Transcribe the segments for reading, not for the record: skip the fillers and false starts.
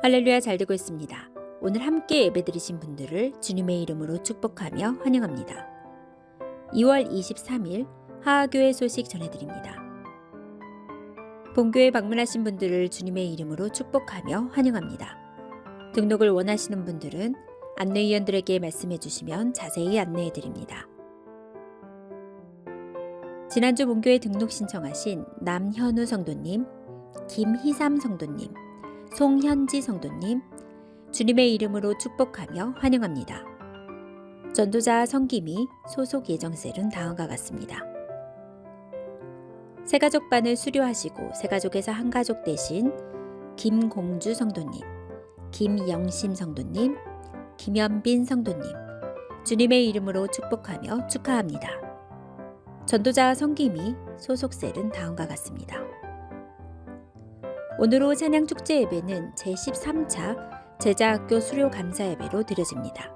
할렐루야, 잘 되고 있습니다. 오늘 함께 예배드리신 분들을 주님의 이름으로 축복하며 환영합니다. 2월 23일 하하교회 소식 전해드립니다. 본교에 방문하신 분들을 주님의 이름으로 축복하며 환영합니다. 등록을 원하시는 분들은 안내위원들에게 말씀해 주시면 자세히 안내해 드립니다. 지난주 본교에 등록 신청하신 남현우 성도님, 김희삼 성도님, 송현지 성도님, 주님의 이름으로 축복하며 환영합니다. 전도자 성김이 소속 예정셀은 다음과 같습니다. 새가족반을 수료하시고 새가족에서 한 가족 되신 김공주 성도님, 김영심 성도님, 김현빈 성도님, 주님의 이름으로 축복하며 축하합니다. 전도자 성김이 소속셀은 다음과 같습니다. 오늘 오후 찬양축제 예배는 제13차 제자학교 수료 감사 예배로 드려집니다.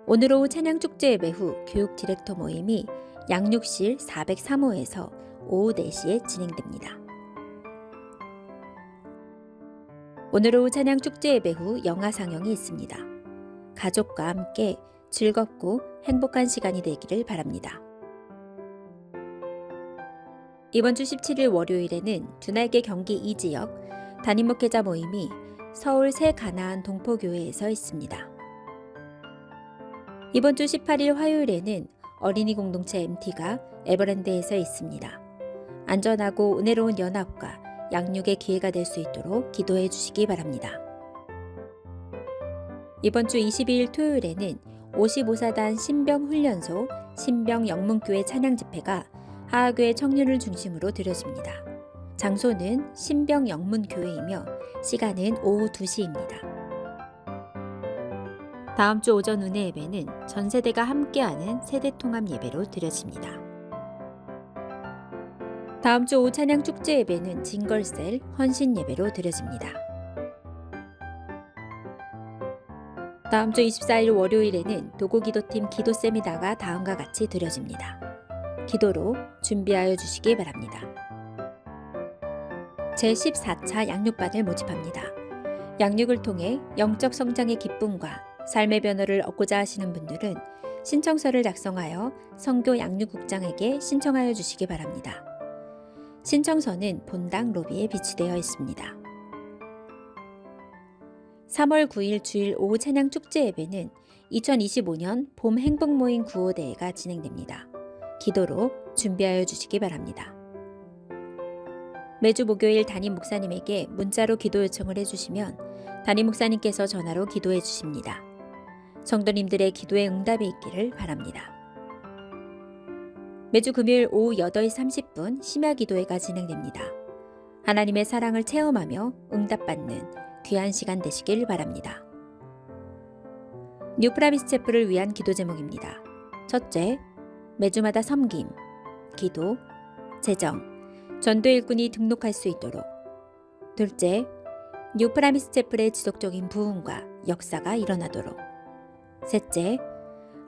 오늘 오후 찬양축제 예배 후 교육 디렉터 모임이 양육실 403호에서 오후 4시에 진행됩니다. 오늘 오후 찬양축제 예배 후 영화 상영이 있습니다. 가족과 함께 즐겁고 행복한 시간이 되기를 바랍니다. 이번 주 17일 월요일에는 두날개 경기 이지역 담임 목회자 모임이 서울 새 가나안 동포교회에서 있습니다. 이번 주 18일 화요일에는 어린이 공동체 MT가 에버랜드에서 있습니다. 안전하고 은혜로운 연합과 양육의 기회가 될 수 있도록 기도해 주시기 바랍니다. 이번 주 22일 토요일에는 55사단 신병훈련소 신병영문교회 찬양집회가 하하교회 청년을 중심으로 드려집니다. 장소는 신병영문교회이며 시간은 오후 2시입니다. 다음 주 오전 은혜 예배는 전 세대가 함께하는 세대통합 예배로 드려집니다. 다음 주 오후 찬양 축제 예배는 징걸셀 헌신 예배로 드려집니다. 다음 주 24일 월요일에는 도고기도팀 기도 세미나가 다음과 같이 드려집니다. 기도로 준비하여 주시기 바랍니다. 제14차 양육반을 모집합니다. 양육을 통해 영적 성장의 기쁨과 삶의 변화를 얻고자 하시는 분들은 신청서를 작성하여 선교 양육국장에게 신청하여 주시기 바랍니다. 신청서는 본당 로비에 비치되어 있습니다. 3월 9일 주일 오후 찬양 축제 예배는 2025년 봄 행복모임 구호대회가 진행됩니다. 기도로 준비하여 주시기 바랍니다. 매주 목요일 담임 목사님에게 문자로 기도 요청을 해주시면 담임 목사님께서 전화로 기도해 주십니다. 성도님들의 기도에 응답이 있기를 바랍니다. 매주 금요일 오후 8시 30분 심야 기도회가 진행됩니다. 하나님의 사랑을 체험하며 응답받는 귀한 시간 되시길 바랍니다. 뉴프라미스 채플을 위한 기도 제목입니다. 첫째, 매주마다 섬김, 기도, 재정, 전도 일꾼이 등록할 수 있도록. 둘째, 뉴프라미스 채플의 지속적인 부흥과 역사가 일어나도록. 셋째,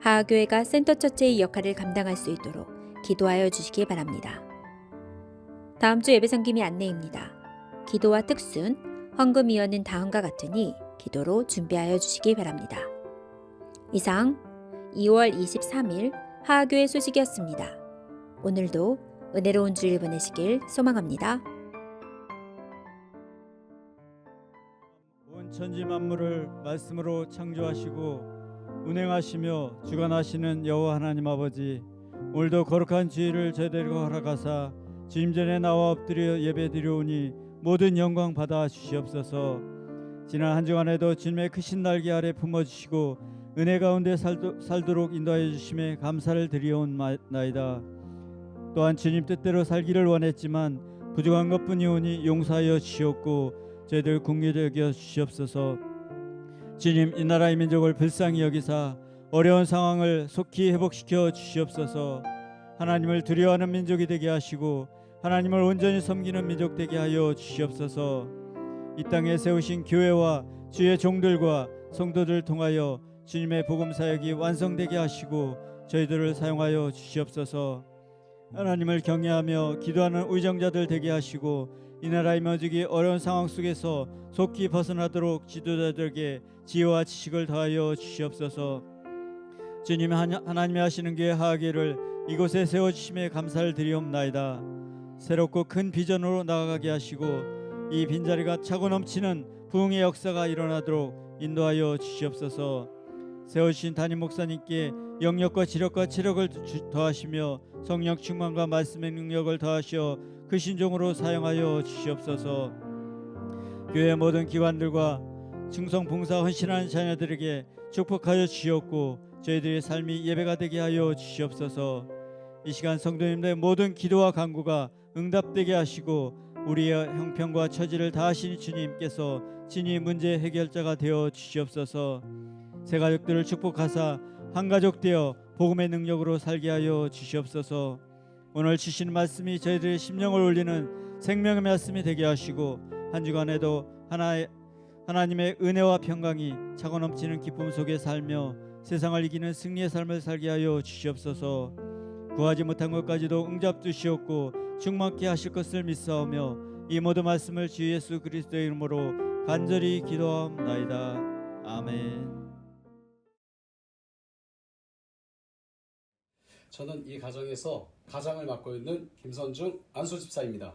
하하교회가 센터처치의 역할을 감당할 수 있도록 기도하여 주시기 바랍니다. 다음 주 예배 섬김이 안내입니다. 기도와 특순, 헌금위원은 다음과 같으니 기도로 준비하여 주시기 바랍니다. 이상 2월 23일 하하교회 소식이었습니다. 오늘도 은혜로운 주일 보내시길 소망합니다. 온 천지 만물을 말씀으로 창조하시고 운행하시며 주관하시는 여호와 하나님 아버지, 오늘도 거룩한 주일을 저희들과 허락하사 주님 전에 나와 엎드려 예배드려오니 모든 영광 받아 주시옵소서. 지난 한 주간에도 주님의 크신 날개 아래 품어주시고 은혜 가운데 살도록 인도하여 주심에 감사를 드리옵나이다. 또한 주님 뜻대로 살기를 원했지만 부족한 것뿐이오니 용서하여 주시옵고 저희들 긍휼히 여겨 주시옵소서. 주님, 이 나라의 민족을 불쌍히 여기사 어려운 상황을 속히 회복시켜 주시옵소서. 하나님을 두려워하는 민족이 되게 하시고 하나님을 온전히 섬기는 민족 되게 하여 주시옵소서. 이 땅에 세우신 교회와 주의 종들과 성도들 통하여 주님의 복음 사역이 완성되게 하시고 저희들을 사용하여 주시옵소서. 하나님을 경외하며 기도하는 의정자들 되게 하시고 이 나라의 면직이 어려운 상황 속에서 속히 벗어나도록 지도자들에게 지혜와 지식을 더하여 주시옵소서. 주님 하나님이 하시는 교회 하하계를 이곳에 세워주심에 감사를 드리옵나이다. 새롭고 큰 비전으로 나아가게 하시고 이 빈자리가 차고 넘치는 부흥의 역사가 일어나도록 인도하여 주시옵소서. 세우신 담임 목사님께 영역과 지력과 체력을 더하시며 성령 충만과 말씀의 능력을 더하시어 그 신종으로 사용하여 주시옵소서. 교회 모든 기관들과 충성 봉사 헌신하는 자녀들에게 축복하여 주시옵고 저희들의 삶이 예배가 되게 하여 주시옵소서. 이 시간 성도님들의 모든 기도와 간구가 응답되게 하시고 우리의 형편과 처지를 다 하시니 주님께서 친히 문제 해결자가 되어 주시옵소서. 새 가족들을 축복하사 한 가족 되어 복음의 능력으로 살게 하여 주시옵소서. 오늘 주시는 말씀이 저희들의 심령을 울리는 생명의 말씀이 되게 하시고 한 주간에도 하나님의 은혜와 평강이 차고 넘치는 기쁨 속에 살며 세상을 이기는 승리의 삶을 살게 하여 주시옵소서. 구하지 못한 것까지도 응답 주시옵고 충만케 하실 것을 믿사오며 이 모든 말씀을 주 예수 그리스도의 이름으로 간절히 기도하옵나이다. 아멘. 저는 이 가정에서 가장을 맡고 있는 김선중 안수집사입니다.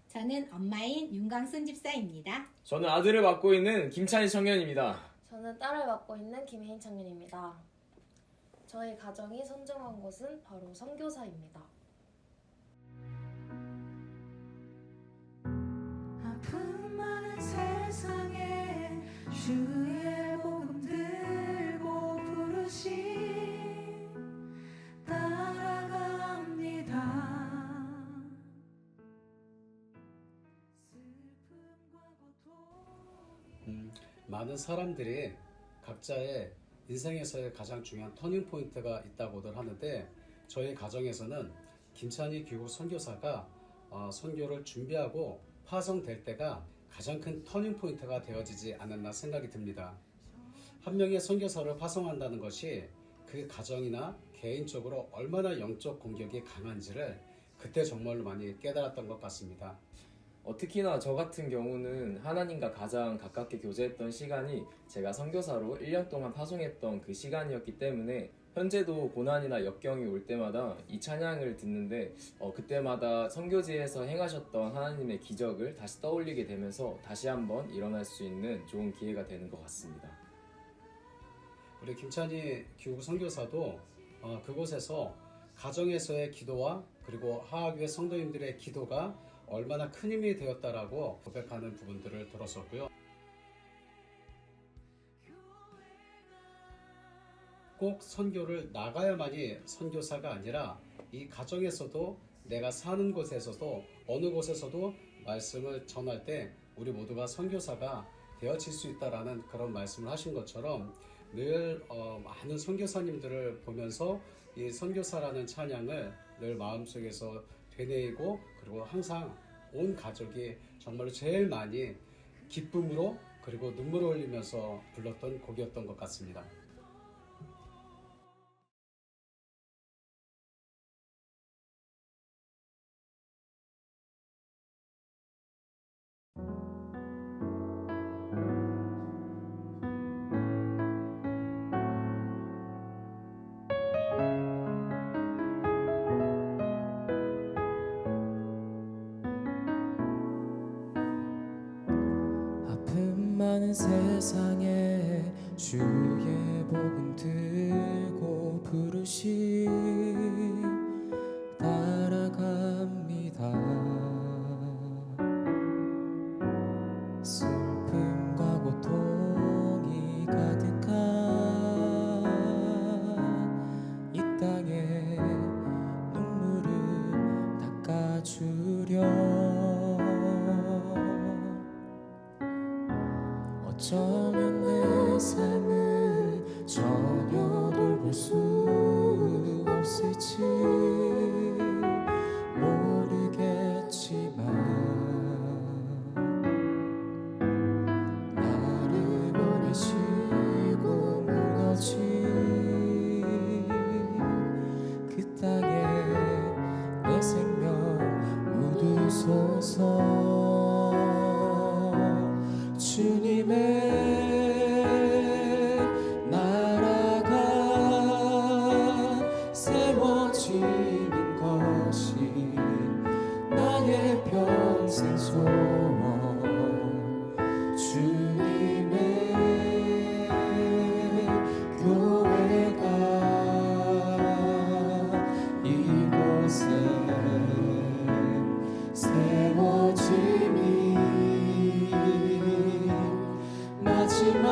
저는 엄마인 윤광순 집사입니다. 저는 아들을 맡고 있는 김찬희 청년입니다. 저는 딸을 맡고 있는 김혜인 청년입니다. 저희 가정이 선정한 곳은 바로 선교사입니다. 아픔 많은 세상에 주의 복음 들고 부르신 따라갑니다. 슬픔과 고통 많은 사람들이 각자의 인생에서의 가장 중요한 터닝 포인트가 있다고들 하는데 저희 가정에서는 김찬희 귀국 선교사가 선교를 준비하고 파송될 때가 가장 큰 터닝 포인트가 되어지지 않았나 생각이 듭니다. 한 명의 선교사를 파송한다는 것이 그 가정이나 개인적으로 얼마나 영적 공격이 강한지를 그때 정말로 많이 깨달았던 것 같습니다. 특히나 저 같은 경우는 하나님과 가장 가깝게 교제했던 시간이 제가 선교사로 1년 동안 파송했던 그 시간이었기 때문에 현재도 고난이나 역경이 올 때마다 이 찬양을 듣는데 그때마다 선교지에서 행하셨던 하나님의 기적을 다시 떠올리게 되면서 다시 한번 일어날 수 있는 좋은 기회가 되는 것 같습니다. 우리 김찬희 귀국 선교사도 그곳에서 가정에서의 기도와 그리고 하하교회 성도님들의 기도가 얼마나 큰 힘이 되었다라고 고백하는 부분들을 들었었고요. 꼭 선교를 나가야만이 선교사가 아니라 이 가정에서도 내가 사는 곳에서도 어느 곳에서도 말씀을 전할 때 우리 모두가 선교사가 되어질 수 있다라는 그런 말씀을 하신 것처럼 늘 많은 선교사님들을 보면서 이 선교사라는 찬양을 늘 마음속에서 되뇌이고 그리고 항상 온 가족이 정말로 제일 많이 기쁨으로 그리고 눈물을 흘리면서 불렀던 곡이었던 것 같습니다. 아픔 많은 세상에 주의 복음 들고 부르시 따라갑니다. 슬픔과 고통이 가득한 이 땅에 눈물을 닦아주려 어쩌면 내 삶을 전혀 돌볼 수 없을지 모르겠지만 나를 보내시고 무너진 그 땅에 내 생명 묻으소서. 평생 소원 주님의 교회가 이곳에 세워지니 마지막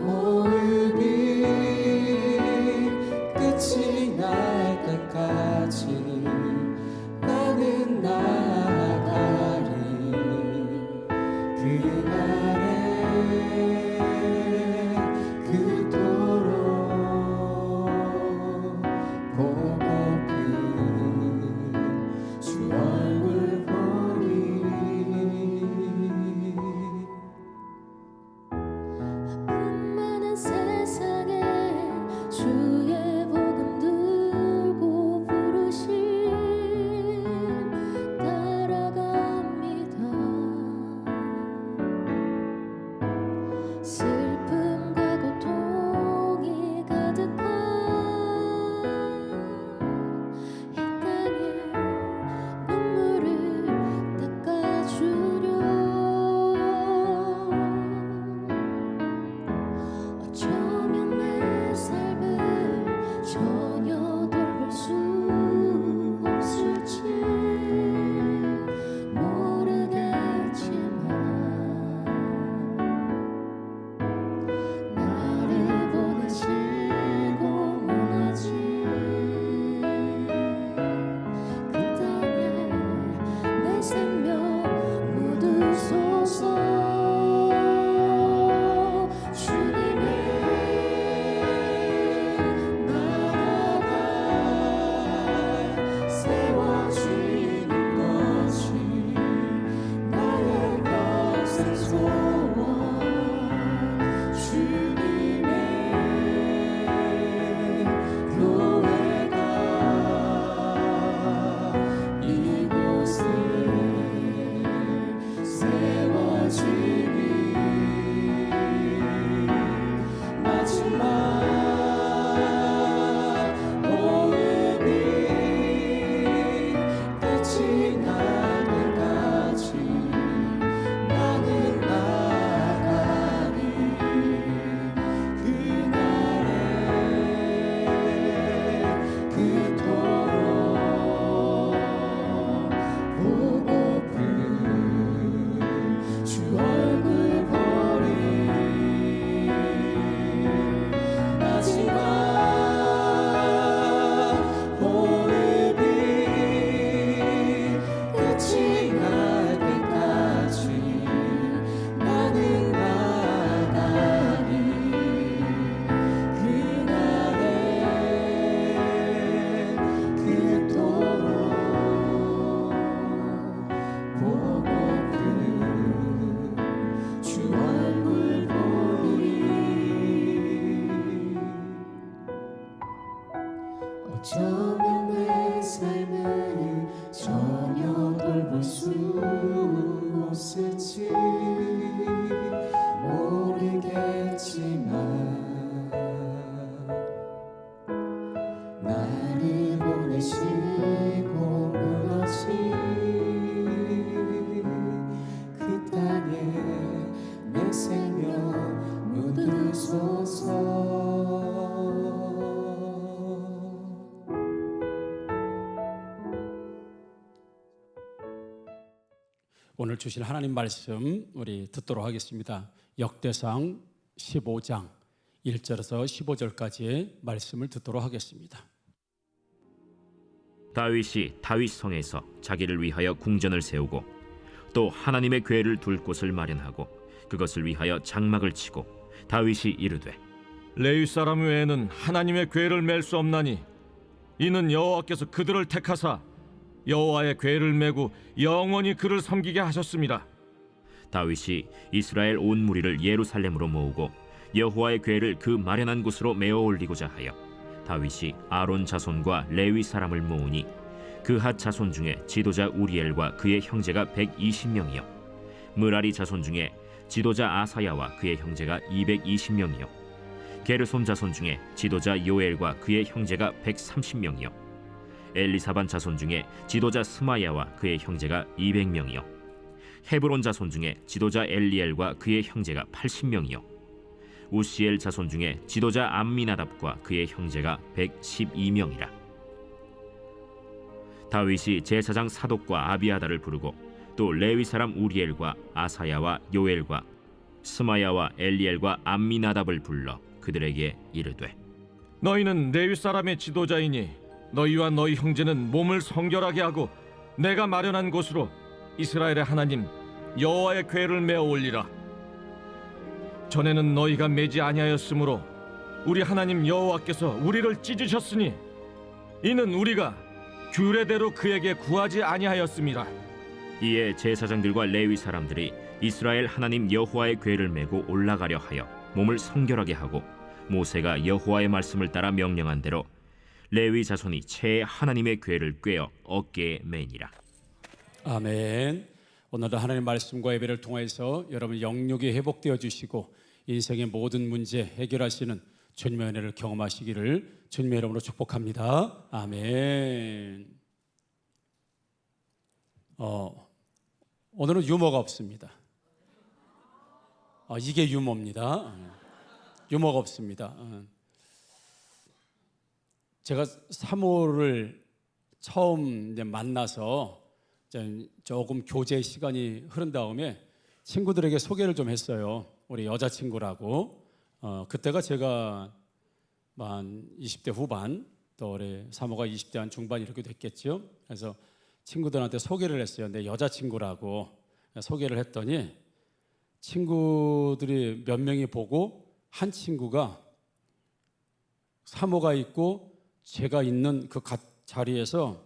호흡이 끝이 날 때까지 나는 나아가리. 그날에 그토록 보고픈 주 얼굴 보리. 아픔 많은 세상에 주의 복음 들고 부르심 따라갑니다. 슬픔과 고통이 가득한 이 땅에 눈물을 닦아주려 어쩌면 내 삶을 전혀 돌볼 수 없을지 모르겠지만 나를 보내시고 원하지 그 땅에 내 생명 묻으소서. 주님의 나라가 세워지는 것이 나의 평생 소원. 주님의 교회가 이곳에 세워지니 마지막 호흡이 끝이 날 때까지 나는 나가리. 그날에 그토록 보고픈 주 얼굴 보리. 마지막 호흡이 끝이 날 때까지 나는 나가리. 그날에 그토록 보고픈 주 얼굴 보리. 어쩌면 내 삶을 전혀 돌볼 수 없을지 모르겠지만 나를 보내시고 무너진 그 땅에 내 생명 묻으소서. 오늘 주신 하나님 말씀 우리 듣도록 하겠습니다. 역대상 15장 1절에서 15절까지의 말씀을 듣도록 하겠습니다. 다윗이 다윗성에서 자기를 위하여 궁전을 세우고 또 하나님의 궤를 둘 곳을 마련하고 그것을 위하여 장막을 치고 다윗이 이르되 레위 사람 외에는 하나님의 궤를 맬 수 없나니 이는 여호와께서 그들을 택하사 여호와의 궤를 메고 영원히 그를 섬기게 하셨습니다. 다윗이 이스라엘 온 무리를 예루살렘으로 모으고 여호와의 궤를 그 마련한 곳으로 메어 올리고자 하여 다윗이 아론 자손과 레위 사람을 모으니 그핫 자손 중에 지도자 우리엘과 그의 형제가 120명이요 므라리 자손 중에 지도자 아사야와 그의 형제가 220명이요 게르솜 자손 중에 지도자 요엘과 그의 형제가 130명이요 엘리사반 자손 중에 지도자 스마야와 그의 형제가 200명이요 헤브론 자손 중에 지도자 엘리엘과 그의 형제가 80명이요 우시엘 자손 중에 지도자 암미나답과 그의 형제가 112명이라. 다윗이 제사장 사독과 아비아다를 부르고 또 레위 사람 우리엘과 아사야와 요엘과 스마야와 엘리엘과 암미나답을 불러 그들에게 이르되 너희는 레위 사람의 지도자이니 너희와 너희 형제는 몸을 성결하게 하고 내가 마련한 곳으로 이스라엘의 하나님 여호와의 궤를 메어 올리라. 전에는 너희가 매지 아니하였으므로 우리 하나님 여호와께서 우리를 찢으셨으니 이는 우리가 규례대로 그에게 구하지 아니하였음이라. 이에 제사장들과 레위 사람들이 이스라엘 하나님 여호와의 궤를 메고 올라가려 하여 몸을 성결하게 하고 모세가 여호와의 말씀을 따라 명령한 대로 레위 자손이 채 하나님의 궤를 꿰어 어깨에 매니라. 아멘. 오늘은 하나님 말씀과 예배를 통해서 여러분 영육이 회복되어 주시고 인생의 모든 문제 해결하시는 주님의 은혜를 경험하시기를 주님의 이름으로 축복합니다. 아멘. 오늘은 유머가 없습니다. 이게 유머입니다. 유머가 없습니다. 제가 사모를 처음 만나서 조금 교제 시간이 흐른 다음에 친구들에게 소개를 좀 했어요. 우리 여자친구라고. 그때가 제가 만 20대 후반, 또 우리 사모가 20대 한 중반 이렇게 됐겠죠. 그래서 친구들한테 소개를 했어요. 내 여자친구라고 소개를 했더니 친구들이 몇 명이 보고 한 친구가 사모가 있고 제가 있는 그 자리에서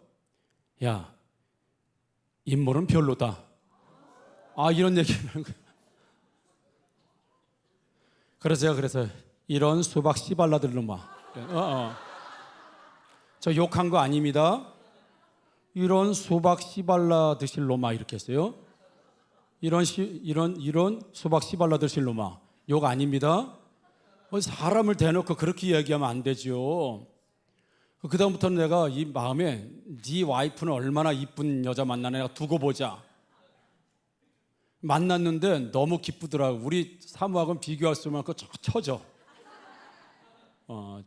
야, 인물은 별로다. 이런 얘기를 하는 거예요. 그래서 제가 이런 수박 씨발라들 놈아. 저 욕한 거 아닙니다. 이런 수박 씨발라 드실 놈아 이렇게 했어요. 이런 수박 씨발라 드실 놈아. 욕 아닙니다. 사람을 대놓고 그렇게 이야기하면 안 되죠. 그 다음부터는 내가 이 마음에 네 와이프는 얼마나 이쁜 여자 만나나 내가 두고 보자. 만났는데 너무 기쁘더라고. 우리 사모하고는 비교할 수 없는 그 처져.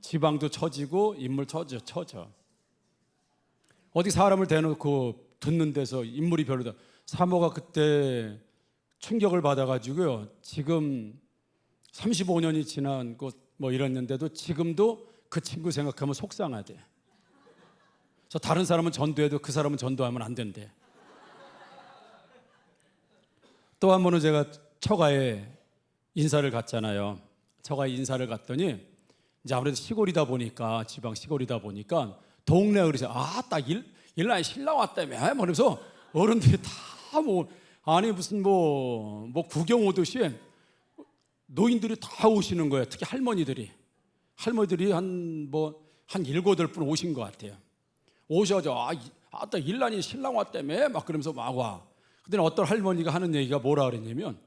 지방도 처지고 인물 처져. 어디 사람을 대놓고 듣는 데서 인물이 별로다. 사모가 그때 충격을 받아가지고요. 지금 35년이 지난 것 뭐 이랬는데도 지금도 그 친구 생각하면 속상하대. 저 다른 사람은 전도해도 그 사람은 전도하면 안 된대. 또 한 번은 제가 처가에 인사를 갔잖아요. 처가에 인사를 갔더니 이제 아무래도 시골이다 보니까 지방 시골이다 보니까 동네가 그래서 딱 일날 신랑 왔다며 그러면서 어른들이 다 아니 무슨 뭐 구경 오듯이 노인들이 다 오시는 거예요. 특히 할머니들이 한 7-8분 오신 것 같아요. 오셔서 일난이 신랑 왔다며 막 그러면서 막 와. 근데 어떤 할머니가 하는 얘기가 뭐라 그랬냐면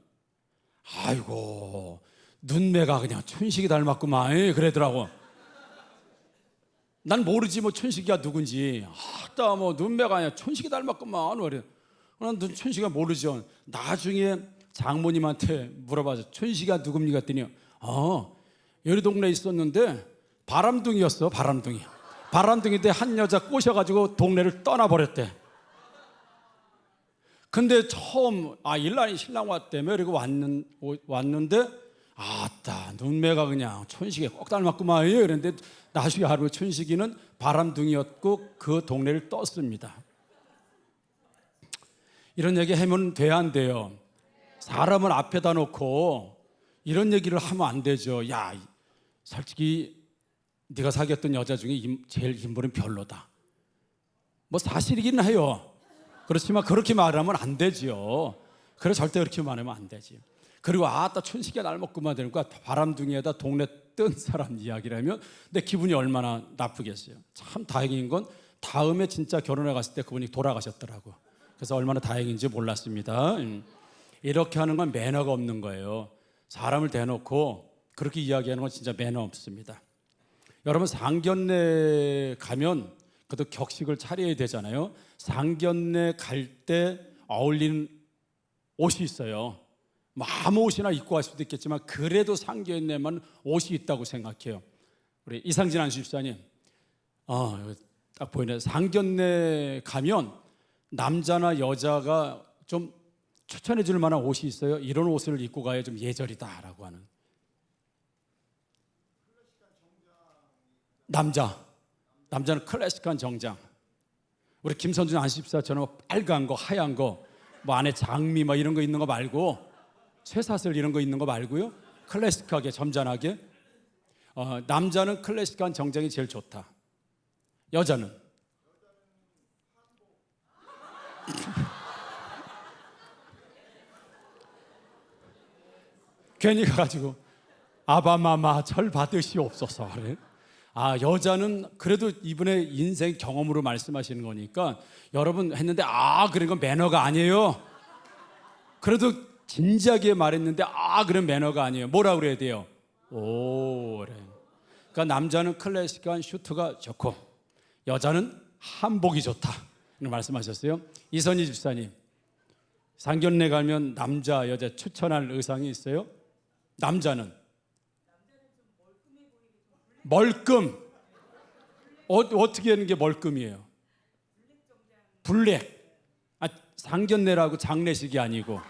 아이고 눈매가 그냥 춘식이 닮았구만 그러더라고. 난 모르지 뭐 춘식이가 누군지. 눈매가 그냥 춘식이 닮았구만. 난 춘식이가 모르죠. 나중에 장모님한테 물어봐서 춘식이가 누굽니까 했더니 여기 동네에 있었는데 바람둥이였어. 바람둥이 때 한 여자 꼬셔가지고 동네를 떠나버렸대. 근데 처음 일란이 신랑 왔다며 그리고 왔는데 눈매가 그냥 춘식이 꼭 닮았구만. 그런데 나중에 알고 춘식이는 바람둥이였고 그 동네를 떴습니다. 이런 얘기 하면 돼야 안 돼요? 사람을 앞에다 놓고 이런 얘기를 하면 안 되죠. 야, 솔직히 네가 사귀었던 여자 중에 제일 인물은 별로다. 뭐 사실이긴 해요. 그렇지만 그렇게 말하면 안 되죠. 그래서 절대 그렇게 말하면 안 되지. 그리고 춘식이가 날 먹고만 되니까 바람둥이에다 동네 뜬 사람 이야기라면 내 기분이 얼마나 나쁘겠어요. 참 다행인 건 다음에 진짜 결혼해 갔을 때 그분이 돌아가셨더라고. 그래서 얼마나 다행인지 몰랐습니다. 이렇게 하는 건 매너가 없는 거예요. 사람을 대놓고 그렇게 이야기하는 건 진짜 매너 없습니다. 여러분 상견례 가면 그래도 격식을 차려야 되잖아요. 상견례 갈 때 어울리는 옷이 있어요. 뭐 아무 옷이나 입고 갈 수도 있겠지만 그래도 상견례만 옷이 있다고 생각해요. 우리 이상진 안수집사님, 딱 보이네. 상견례 가면 남자나 여자가 좀 추천해 줄 만한 옷이 있어요. 이런 옷을 입고 가야 좀 예절이다라고 하는. 남자는 클래식한 정장. 우리 김선준 안수집사처럼 빨간 거, 하얀 거, 뭐 안에 장미 막 이런 거 있는 거 말고, 쇠사슬 이런 거 있는 거 말고요. 클래식하게 점잖하게. 남자는 클래식한 정장이 제일 좋다. 여자는 괜히 가가지고 아바마마 절 받으시옵소서. 그래. 여자는 그래도 이분의 인생 경험으로 말씀하시는 거니까 여러분 했는데 그런 건 매너가 아니에요. 그래도 진지하게 말했는데 그런 매너가 아니에요. 뭐라 그래야 돼요? 그래. 그러니까 남자는 클래식한 슈트가 좋고 여자는 한복이 좋다 이런 말씀하셨어요. 이선희 집사님, 상견례 가면 남자 여자 추천할 의상이 있어요? 남자는 멀끔. 어떻게 하는 게 멀끔이에요? 블랙. 상견례라고 장례식이 아니고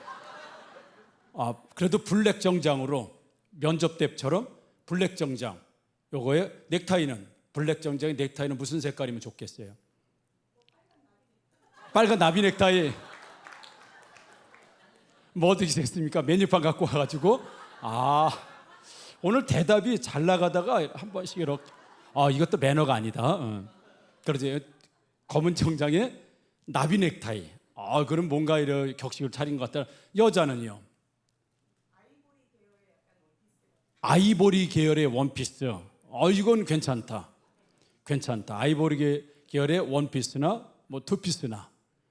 그래도 블랙 정장으로 면접 때처럼 블랙 정장. 요거에 넥타이는 블랙 정장에 넥타이는 무슨 색깔이면 좋겠어요? 빨간 나비 넥타이. 뭐 드시겠습니까? 메뉴판 갖고 와가지고 오늘 대답이 잘 나가다가 한 번씩 이렇게 이것도 매너가 아니다. 그러지. 검은 정장에 나비 넥타이. 그럼 뭔가 이런 격식을 차린 것 같다. 여자는요? 아이보리 계열의 원피스. 이건 괜찮다. 아이보리 계열의 원피스나 뭐 투피스나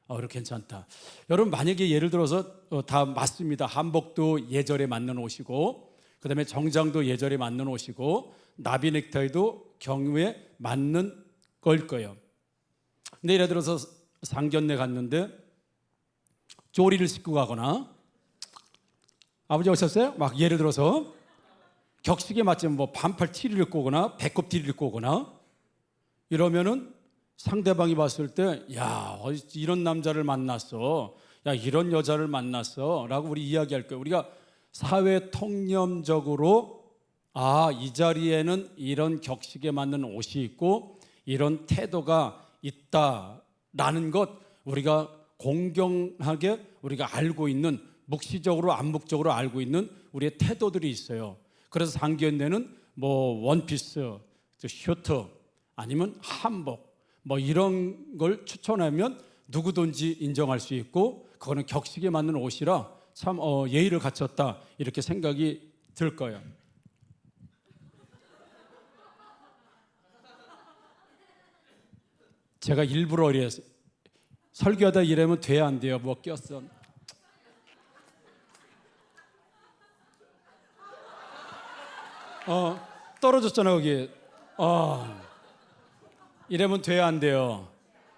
이렇게 괜찮다. 여러분 만약에 예를 들어서 다 맞습니다. 한복도 예절에 맞는 옷이고, 그다음에 정장도 예절에 맞는 옷이고, 나비 넥타이도 경우에 맞는 걸 거예요. 근데 예를 들어서 상견례 갔는데 쪼리를 싣고 가거나, 아버지 오셨어요? 막 예를 들어서 격식에 맞지 뭐 반팔 티를 입고 오거나 배꼽 티를 입고 오거나 이러면은 상대방이 봤을 때 이런 남자를 만났어, 이런 여자를 만났어 라고 우리 이야기할 거예요. 우리가 사회 통념적으로 이 자리에는 이런 격식에 맞는 옷이 있고 이런 태도가 있다라는 것 우리가 공경하게 우리가 알고 있는, 묵시적으로 암묵적으로 알고 있는 우리의 태도들이 있어요. 그래서 상견례는 뭐 원피스, 슈트 아니면 한복 뭐 이런 걸 추천하면 누구든지 인정할 수 있고, 그거는 격식에 맞는 옷이라 참 예의를 갖췄다 이렇게 생각이 들 거예요. 제가 일부러 이래서 설교하다 이러면 돼야 안 돼요. 뭐 꼈어. 떨어졌잖아 거기. 이러면 돼야 안 돼요.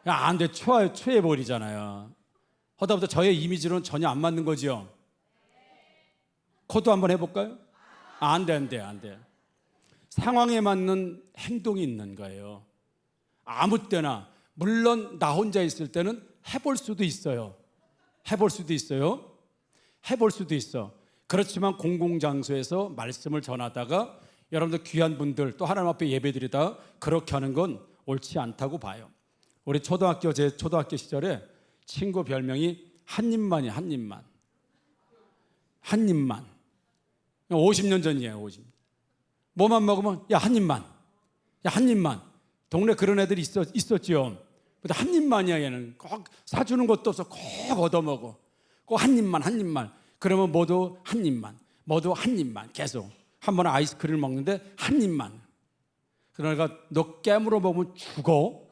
안 돼. 취해버리잖아요. 하다보다 저의 이미지로는 전혀 안 맞는 거죠. 코드 한번 해볼까요? 안 돼. 상황에 맞는 행동이 있는 거예요. 아무 때나. 물론 나 혼자 있을 때는 해볼 수도 있어. 그렇지만 공공장소에서 말씀을 전하다가 여러분들 귀한 분들 또 하나님 앞에 예배드리다 그렇게 하는 건 옳지 않다고 봐요. 우리 제 초등학교 시절에 친구 별명이 한입만이에요. 한입만. 50년 전이에요. 50년. 뭐만 먹으면 한입만. 동네 그런 애들이 있었지요. 근데 한입만이야. 얘는 꼭 사주는 것도 없어. 꼭 얻어먹어. 꼭 한입만. 그러면 모두 한입만 계속. 한 번에 아이스크림을 먹는데 한입만. 그러니까 너 깨물어 먹으면 죽어.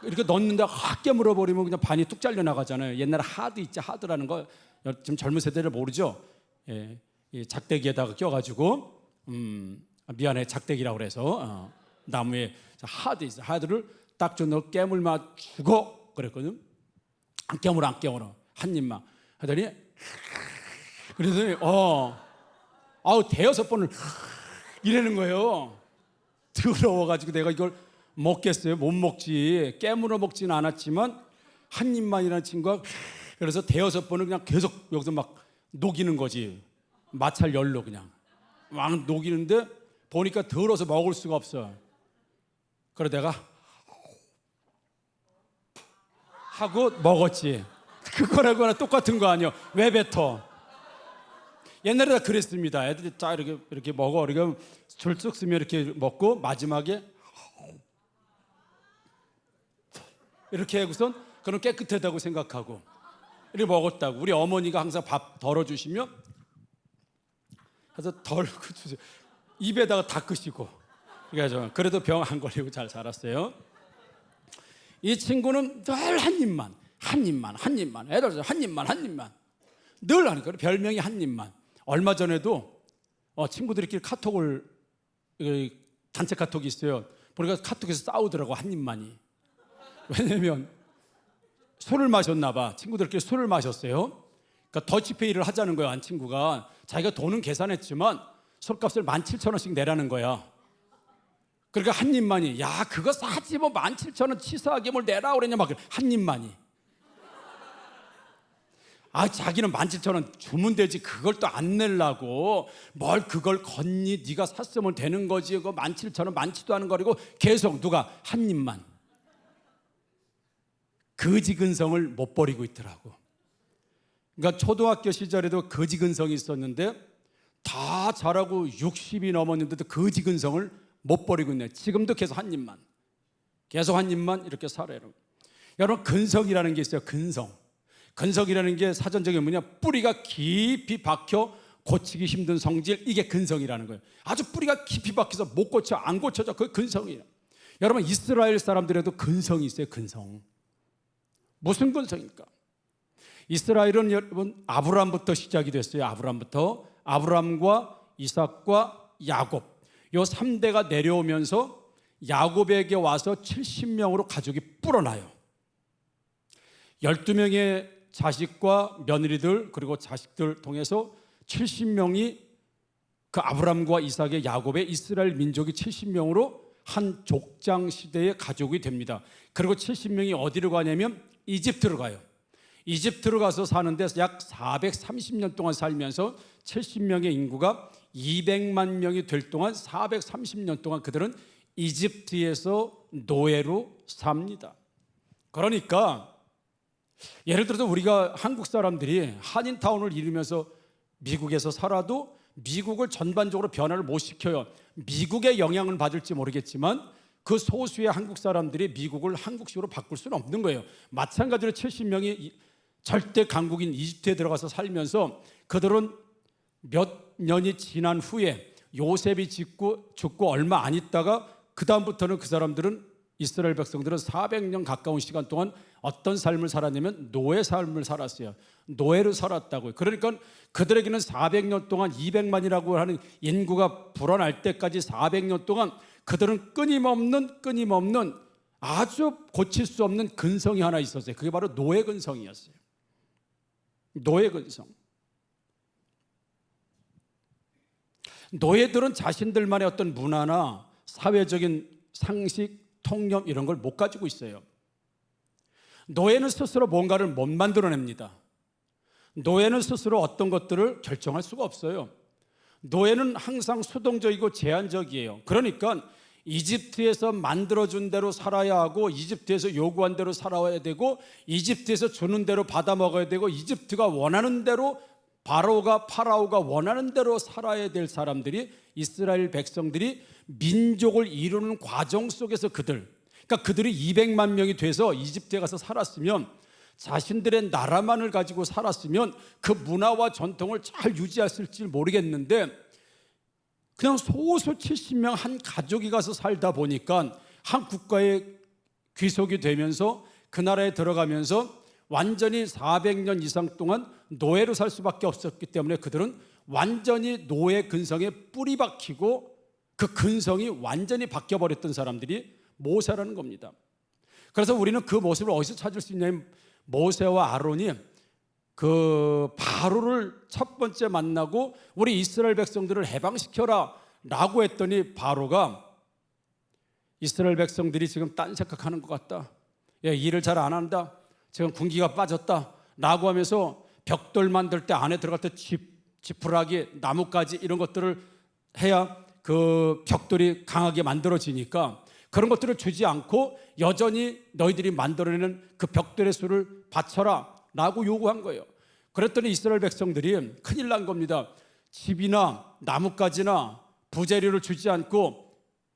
이렇게 넣는데 확 깨물어 버리면 그냥 반이 뚝 잘려 나가잖아요. 옛날에 하드라는 거 지금 젊은 세대를 모르죠. 이 작대기에다가 껴가지고 미안해 작대기라고 그래서 나무에 하드를 딱 줘. 너 깨물마 죽어 그랬거든. 안 깨물어 한 입만 하더니 그러더니 아우 대여섯 번을 이러는 거예요. 더러워가지고 내가 이걸 먹겠어요? 못 먹지. 깨물어 먹지는 않았지만 한 입만이라는 친구가 그래서 대여섯 번을 그냥 계속 여기서 막 녹이는 거지. 마찰 열로 그냥 막 녹이는데 보니까 더러워서 먹을 수가 없어. 그래서 내가 하고 먹었지. 그거라고나 똑같은 거 아니야. 왜 뱉어? 옛날에 다 그랬습니다. 애들이 쫙 이렇게 먹어. 이렇게 줄쭉 쓰면 이렇게 먹고 마지막에 이렇게 하고선 그건 깨끗하다고 생각하고 이렇게 먹었다고. 우리 어머니가 항상 밥 덜어주시면 그래서 덜고 주세요. 입에다가 닦으시고 그래서 그래도 병 안 걸리고 잘 살았어요. 이 친구는 늘 한 입만 애들 한 입만 늘 하니까 별명이 한 입만. 얼마 전에도 친구들끼리 카톡을 단체 카톡이 있어요. 보니까 카톡에서 싸우더라고. 한 입만이. 왜냐면 술을 마셨나 봐. 친구들끼리 술을 마셨어요. 그러니까 더치페이를 하자는 거야. 한 친구가 자기가 돈은 계산했지만 술값을 17,000원씩 내라는 거야. 그러니까 한 입만이 야 그거 사지 뭐 17,000원 치사하게 뭘 내라 그랬냐 막 한 입만이. 자기는 17,000원 주면 되지 그걸 또 안 내려고 뭘 그걸 걷니. 네가 샀으면 되는 거지. 그거 17,000원 많지도 않은 거리고 계속 누가 한 입만. 거지 근성을 못 버리고 있더라고. 그러니까 초등학교 시절에도 거지 근성이 있었는데 다 자라고 60이 넘었는데도 거지 근성을 못 버리고 있네. 지금도 계속 한 입만 이렇게 살아요. 여러분 근성이라는 게 있어요. 근성이라는 게 사전적인 뭐냐 뿌리가 깊이 박혀 고치기 힘든 성질. 이게 근성이라는 거예요. 아주 뿌리가 깊이 박혀서 못 고쳐 안 고쳐져. 그게 근성이에요. 여러분 이스라엘 사람들에도 근성이 있어요. 근성. 무슨 근성입니까? 이스라엘은 여러분 아브라함부터 시작이 됐어요. 아브라함과 이삭과 야곱 요 3대가 내려오면서 야곱에게 와서 70명으로 가족이 불어나요. 12명의 자식과 며느리들 그리고 자식들 통해서 70명이 그 아브라함과 이삭의 야곱의 이스라엘 민족이 70명으로 한 족장 시대의 가족이 됩니다. 그리고 70명이 어디로 가냐면 이집트로 가요. 이집트로 가서 사는데 약 430년 동안 살면서 70명의 인구가 200만 명이 될 동안 430년 동안 그들은 이집트에서 노예로 삽니다. 그러니까 예를 들어서 우리가 한국 사람들이 한인타운을 이루면서 미국에서 살아도 미국을 전반적으로 변화를 못 시켜요. 미국의 영향을 받을지 모르겠지만 그 소수의 한국 사람들이 미국을 한국식으로 바꿀 수는 없는 거예요. 마찬가지로 70명이 절대 강국인 이집트에 들어가서 살면서 그들은 몇 년이 지난 후에 요셉이 죽고 얼마 안 있다가 그 다음부터는 그 사람들은 이스라엘 백성들은 400년 가까운 시간 동안 어떤 삶을 살았냐면 노예 삶을 살았어요. 노예로 살았다고요. 그러니까 그들에게는 400년 동안 200만이라고 하는 인구가 불어날 때까지 400년 동안 그들은 끊임없는 아주 고칠 수 없는 근성이 하나 있었어요. 그게 바로 노예 근성이었어요. 노예 근성. 노예들은 자신들만의 어떤 문화나 사회적인 상식, 통념 이런 걸 못 가지고 있어요. 노예는 스스로 뭔가를 못 만들어냅니다. 노예는 스스로 어떤 것들을 결정할 수가 없어요. 노예는 항상 수동적이고 제한적이에요. 그러니까 이집트에서 만들어준 대로 살아야 하고 이집트에서 요구한 대로 살아야 되고 이집트에서 주는 대로 받아 먹어야 되고 이집트가 원하는 대로 파라오가 원하는 대로 살아야 될 사람들이 이스라엘 백성들이 민족을 이루는 과정 속에서 그러니까 그들이 200만 명이 돼서 이집트에 가서 살았으면 자신들의 나라만을 가지고 살았으면 그 문화와 전통을 잘 유지했을지 모르겠는데 그냥 소수 70명 한 가족이 가서 살다 보니까 한 국가의 귀속이 되면서 그 나라에 들어가면서 완전히 400년 이상 동안 노예로 살 수밖에 없었기 때문에 그들은 완전히 노예 근성에 뿌리 박히고 그 근성이 완전히 바뀌어버렸던 사람들이 모세라는 겁니다. 그래서 우리는 그 모습을 어디서 찾을 수 있냐면 모세와 아론이 그 바로를 첫 번째 만나고 우리 이스라엘 백성들을 해방시켜라 라고 했더니 바로가 이스라엘 백성들이 지금 딴 생각하는 것 같다. 일을 잘 안 한다. 지금 군기가 빠졌다 라고 하면서 벽돌 만들 때 안에 들어갈 때 지푸라기, 나뭇가지 이런 것들을 해야 그 벽돌이 강하게 만들어지니까 그런 것들을 주지 않고 여전히 너희들이 만들어내는 그 벽돌의 수를 바쳐라 라고 요구한 거예요. 그랬더니 이스라엘 백성들이 큰일 난 겁니다. 집이나 나뭇가지나 부재료를 주지 않고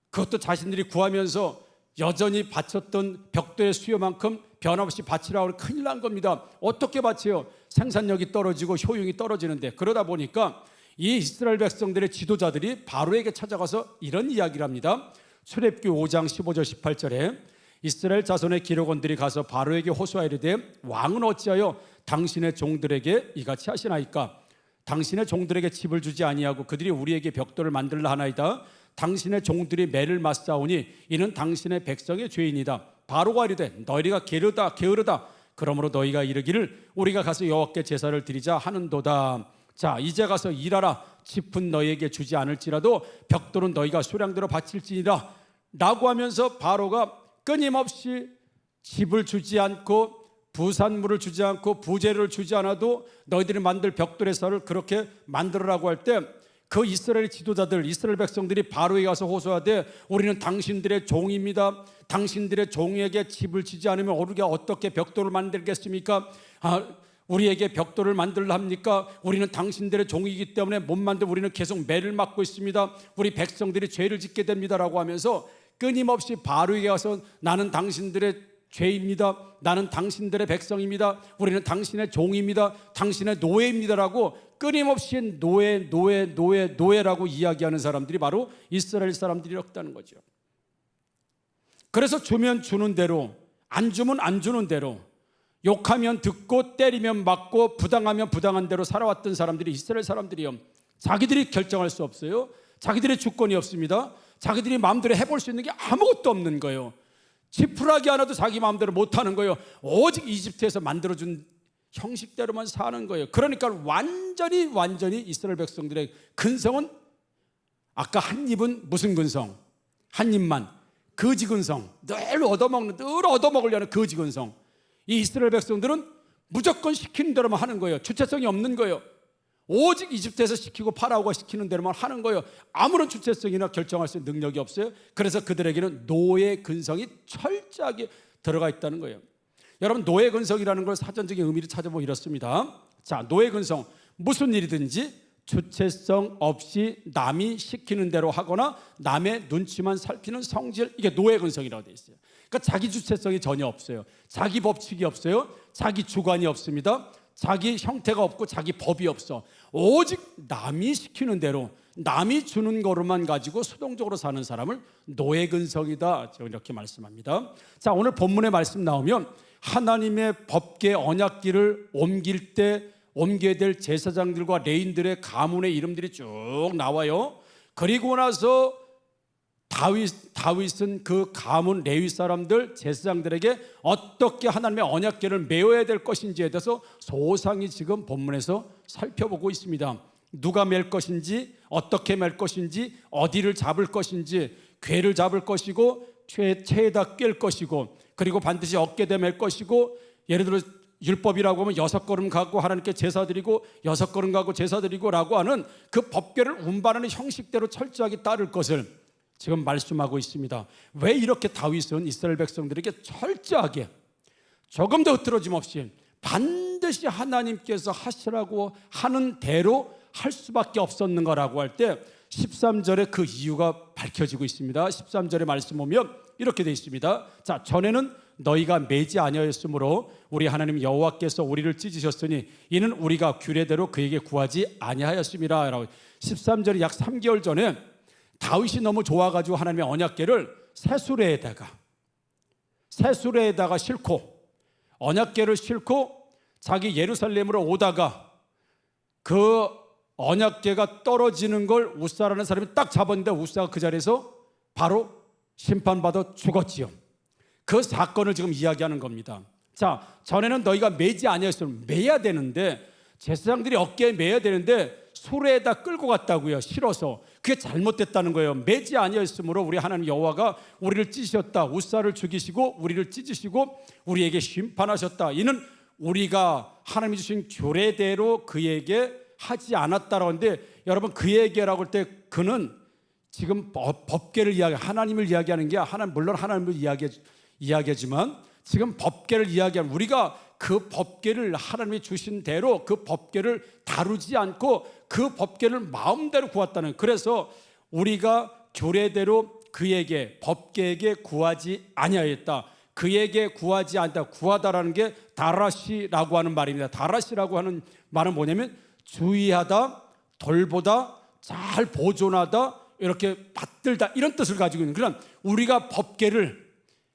그것도 자신들이 구하면서 여전히 바쳤던 벽돌의 수요만큼 변함없이 바치라고 하면 큰일 난 겁니다. 어떻게 바쳐요? 생산력이 떨어지고 효용이 떨어지는데. 그러다 보니까 이 이스라엘 백성들의 지도자들이 바로에게 찾아가서 이런 이야기를 합니다. 출애굽기 5장 15절 18절에 이스라엘 자손의 기록원들이 가서 바로에게 호소하여 이르되 왕은 어찌하여 당신의 종들에게 이같이 하시나이까? 당신의 종들에게 집을 주지 아니하고 그들이 우리에게 벽돌을 만들라 하나이다. 당신의 종들이 매를 맞사오니 이는 당신의 백성의 죄인이다. 바로가 이르되 너희가 게으르다. 그러므로 너희가 이르기를 우리가 가서 여호와께 제사를 드리자 하는도다. 자, 이제 가서 일하라. 짚은 너희에게 주지 않을지라도 벽돌은 너희가 수량대로 바칠지니라 라고 하면서 바로가 끊임없이 집을 주지 않고 부산물을 주지 않고 부재료를 주지 않아도 너희들이 만들 벽돌의 쌀을 그렇게 만들어라고 할 때 그 이스라엘 지도자들, 이스라엘 백성들이 바로에 가서 호소하되 우리는 당신들의 종입니다. 당신들의 종에게 집을 주지 않으면 우리가 어떻게 벽돌을 만들겠습니까? 우리에게 벽돌을 만들라 합니까? 우리는 당신들의 종이기 때문에 못 만들고 우리는 계속 매를 맞고 있습니다. 우리 백성들이 죄를 짓게 됩니다라고 하면서 끊임없이 바로에게 가서 나는 당신들의 죄입니다. 나는 당신들의 백성입니다. 우리는 당신의 종입니다. 당신의 노예입니다라고 끊임없이 노예라고 이야기하는 사람들이 바로 이스라엘 사람들이었다는 거죠. 그래서 주면 주는 대로, 안 주면 안 주는 대로, 욕하면 듣고 때리면 맞고 부당하면 부당한 대로 살아왔던 사람들이 이스라엘 사람들이요. 자기들이 결정할 수 없어요. 자기들의 주권이 없습니다. 자기들이 마음대로 해볼 수 있는 게 아무것도 없는 거예요. 지푸라기 하나도 자기 마음대로 못하는 거예요. 오직 이집트에서 만들어준 형식대로만 사는 거예요. 그러니까 완전히 이스라엘 백성들의 근성은 아까 한 입은 무슨 근성? 한 입만 거지 근성. 늘 얻어먹으려는 거지 근성. 이 이스라엘 백성들은 무조건 시키는 대로만 하는 거예요. 주체성이 없는 거예요. 오직 이집트에서 시키고 파라오가 시키는 대로만 하는 거예요. 아무런 주체성이나 결정할 수 있는 능력이 없어요. 그래서 그들에게는 노예 근성이 철저하게 들어가 있다는 거예요. 여러분, 노예 근성이라는 걸 사전적인 의미를 찾아보면 이렇습니다. 자, 노예 근성, 무슨 일이든지 주체성 없이 남이 시키는 대로 하거나 남의 눈치만 살피는 성질, 이게 노예 근성이라고 되어 있어요. 그러니까 자기 주체성이 전혀 없어요. 자기 법칙이 없어요. 자기 주관이 없습니다. 자기 형태가 없고 자기 법이 없어. 오직 남이 시키는 대로, 남이 주는 거로만 가지고 수동적으로 사는 사람을 노예 근성이다, 제가 이렇게 말씀합니다. 자, 오늘 본문의 말씀 나오면 하나님의 법궤 언약궤를 옮겨야 될 제사장들과 레인들의 가문의 이름들이 쭉 나와요. 그리고 나서 다윗은 그 가문 레위 사람들 제사장들에게 어떻게 하나님의 언약궤를 메어야 될 것인지에 대해서 소상히 지금 본문에서 살펴보고 있습니다. 누가 맬 것인지, 어떻게 맬 것인지, 어디를 잡을 것인지, 궤를 잡을 것이고 체에다 꿰을 것이고, 그리고 반드시 어깨대 맬 것이고, 예를 들어 율법이라고 하면 6걸음 가고 하나님께 제사 드리고 6걸음 가고 제사 드리고 라고 하는 그 법궤를 운반하는 형식대로 철저하게 따를 것을 지금 말씀하고 있습니다. 왜 이렇게 다윗은 이스라엘 백성들에게 철저하게 조금도 흐트러짐 없이 반드시 하나님께서 하시라고 하는 대로 할 수밖에 없었는가라고 할 때 13절에 그 이유가 밝혀지고 있습니다. 13절의 말씀 보면 이렇게 되어 있습니다. 자, 전에는 너희가 매지 아니하였으므로 우리 하나님 여호와께서 우리를 찢으셨으니 이는 우리가 규례대로 그에게 구하지 아니하였음이라 라고. 13절이 약 3개월 전에 다윗이 너무 좋아가지고 하나님의 언약궤를 새수레에다가 싣고, 언약궤를 싣고 자기 예루살렘으로 오다가 그 언약궤가 떨어지는 걸 우사라는 사람이 딱 잡았는데 우사가 그 자리에서 바로 심판받아 죽었지요. 그 사건을 지금 이야기하는 겁니다. 자, 전에는 너희가 매지 아니었으면 매야 되는데, 제사장들이 어깨에 매야 되는데 수레에다 끌고 갔다고요. 실어서. 그게 잘못됐다는 거예요. 매지 아니었으므로 우리 하나님 여호와가 우리를 찢으셨다. 우사를 죽이시고 우리를 찢으시고 우리에게 심판하셨다. 이는 우리가 하나님이 주신 규례대로 그에게 하지 않았다라고 하는데, 여러분 그에게라고 할 때 그는 지금 법계를 하나님을 이야기하는 게, 물론 하나님을 이야기하지만 지금 법계를 이야기하는, 우리가 그 법계를 하나님이 주신 대로 그 법계를 다루지 않고 그 법계를 마음대로 구했다는, 그래서 우리가 규례대로 그에게, 법계에게 구하지 아니하였다. 그에게 구하지 않다. 구하다라는 게 다라시라고 하는 말입니다. 다라시라고 하는 말은 뭐냐면 주의하다, 돌보다, 잘 보존하다, 이렇게 받들다, 이런 뜻을 가지고 있는, 그런 우리가 법계를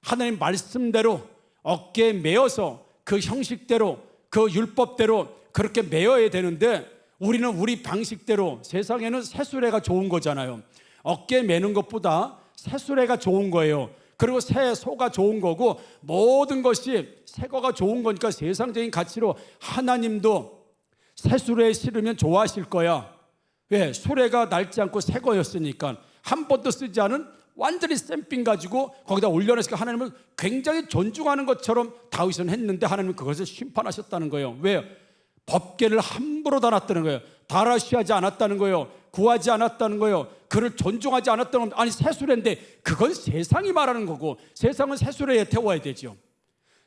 하나님 말씀대로 어깨에 메어서 그 형식대로 그 율법대로 그렇게 메어야 되는데, 우리는 우리 방식대로, 세상에는 새수레가 좋은 거잖아요. 어깨에 메는 것보다 새수레가 좋은 거예요. 그리고 새 소가 좋은 거고, 모든 것이 새 거가 좋은 거니까 세상적인 가치로 하나님도 새수레에 실으면 좋아하실 거야. 왜? 수레가 낡지 않고 새 거였으니까. 한 번도 쓰지 않은 완전히 쌤빙 가지고 거기다 올려놨으니까 하나님을 굉장히 존중하는 것처럼 다윗은 했는데, 하나님은 그것을 심판하셨다는 거예요. 왜요? 법계를 함부로 달았다는 거예요. 다라시하지 않았다는 거예요. 구하지 않았다는 거예요. 그를 존중하지 않았다는 겁니다. 아니, 새수레인데 그건 세상이 말하는 거고, 세상은 새수레에 태워야 되죠.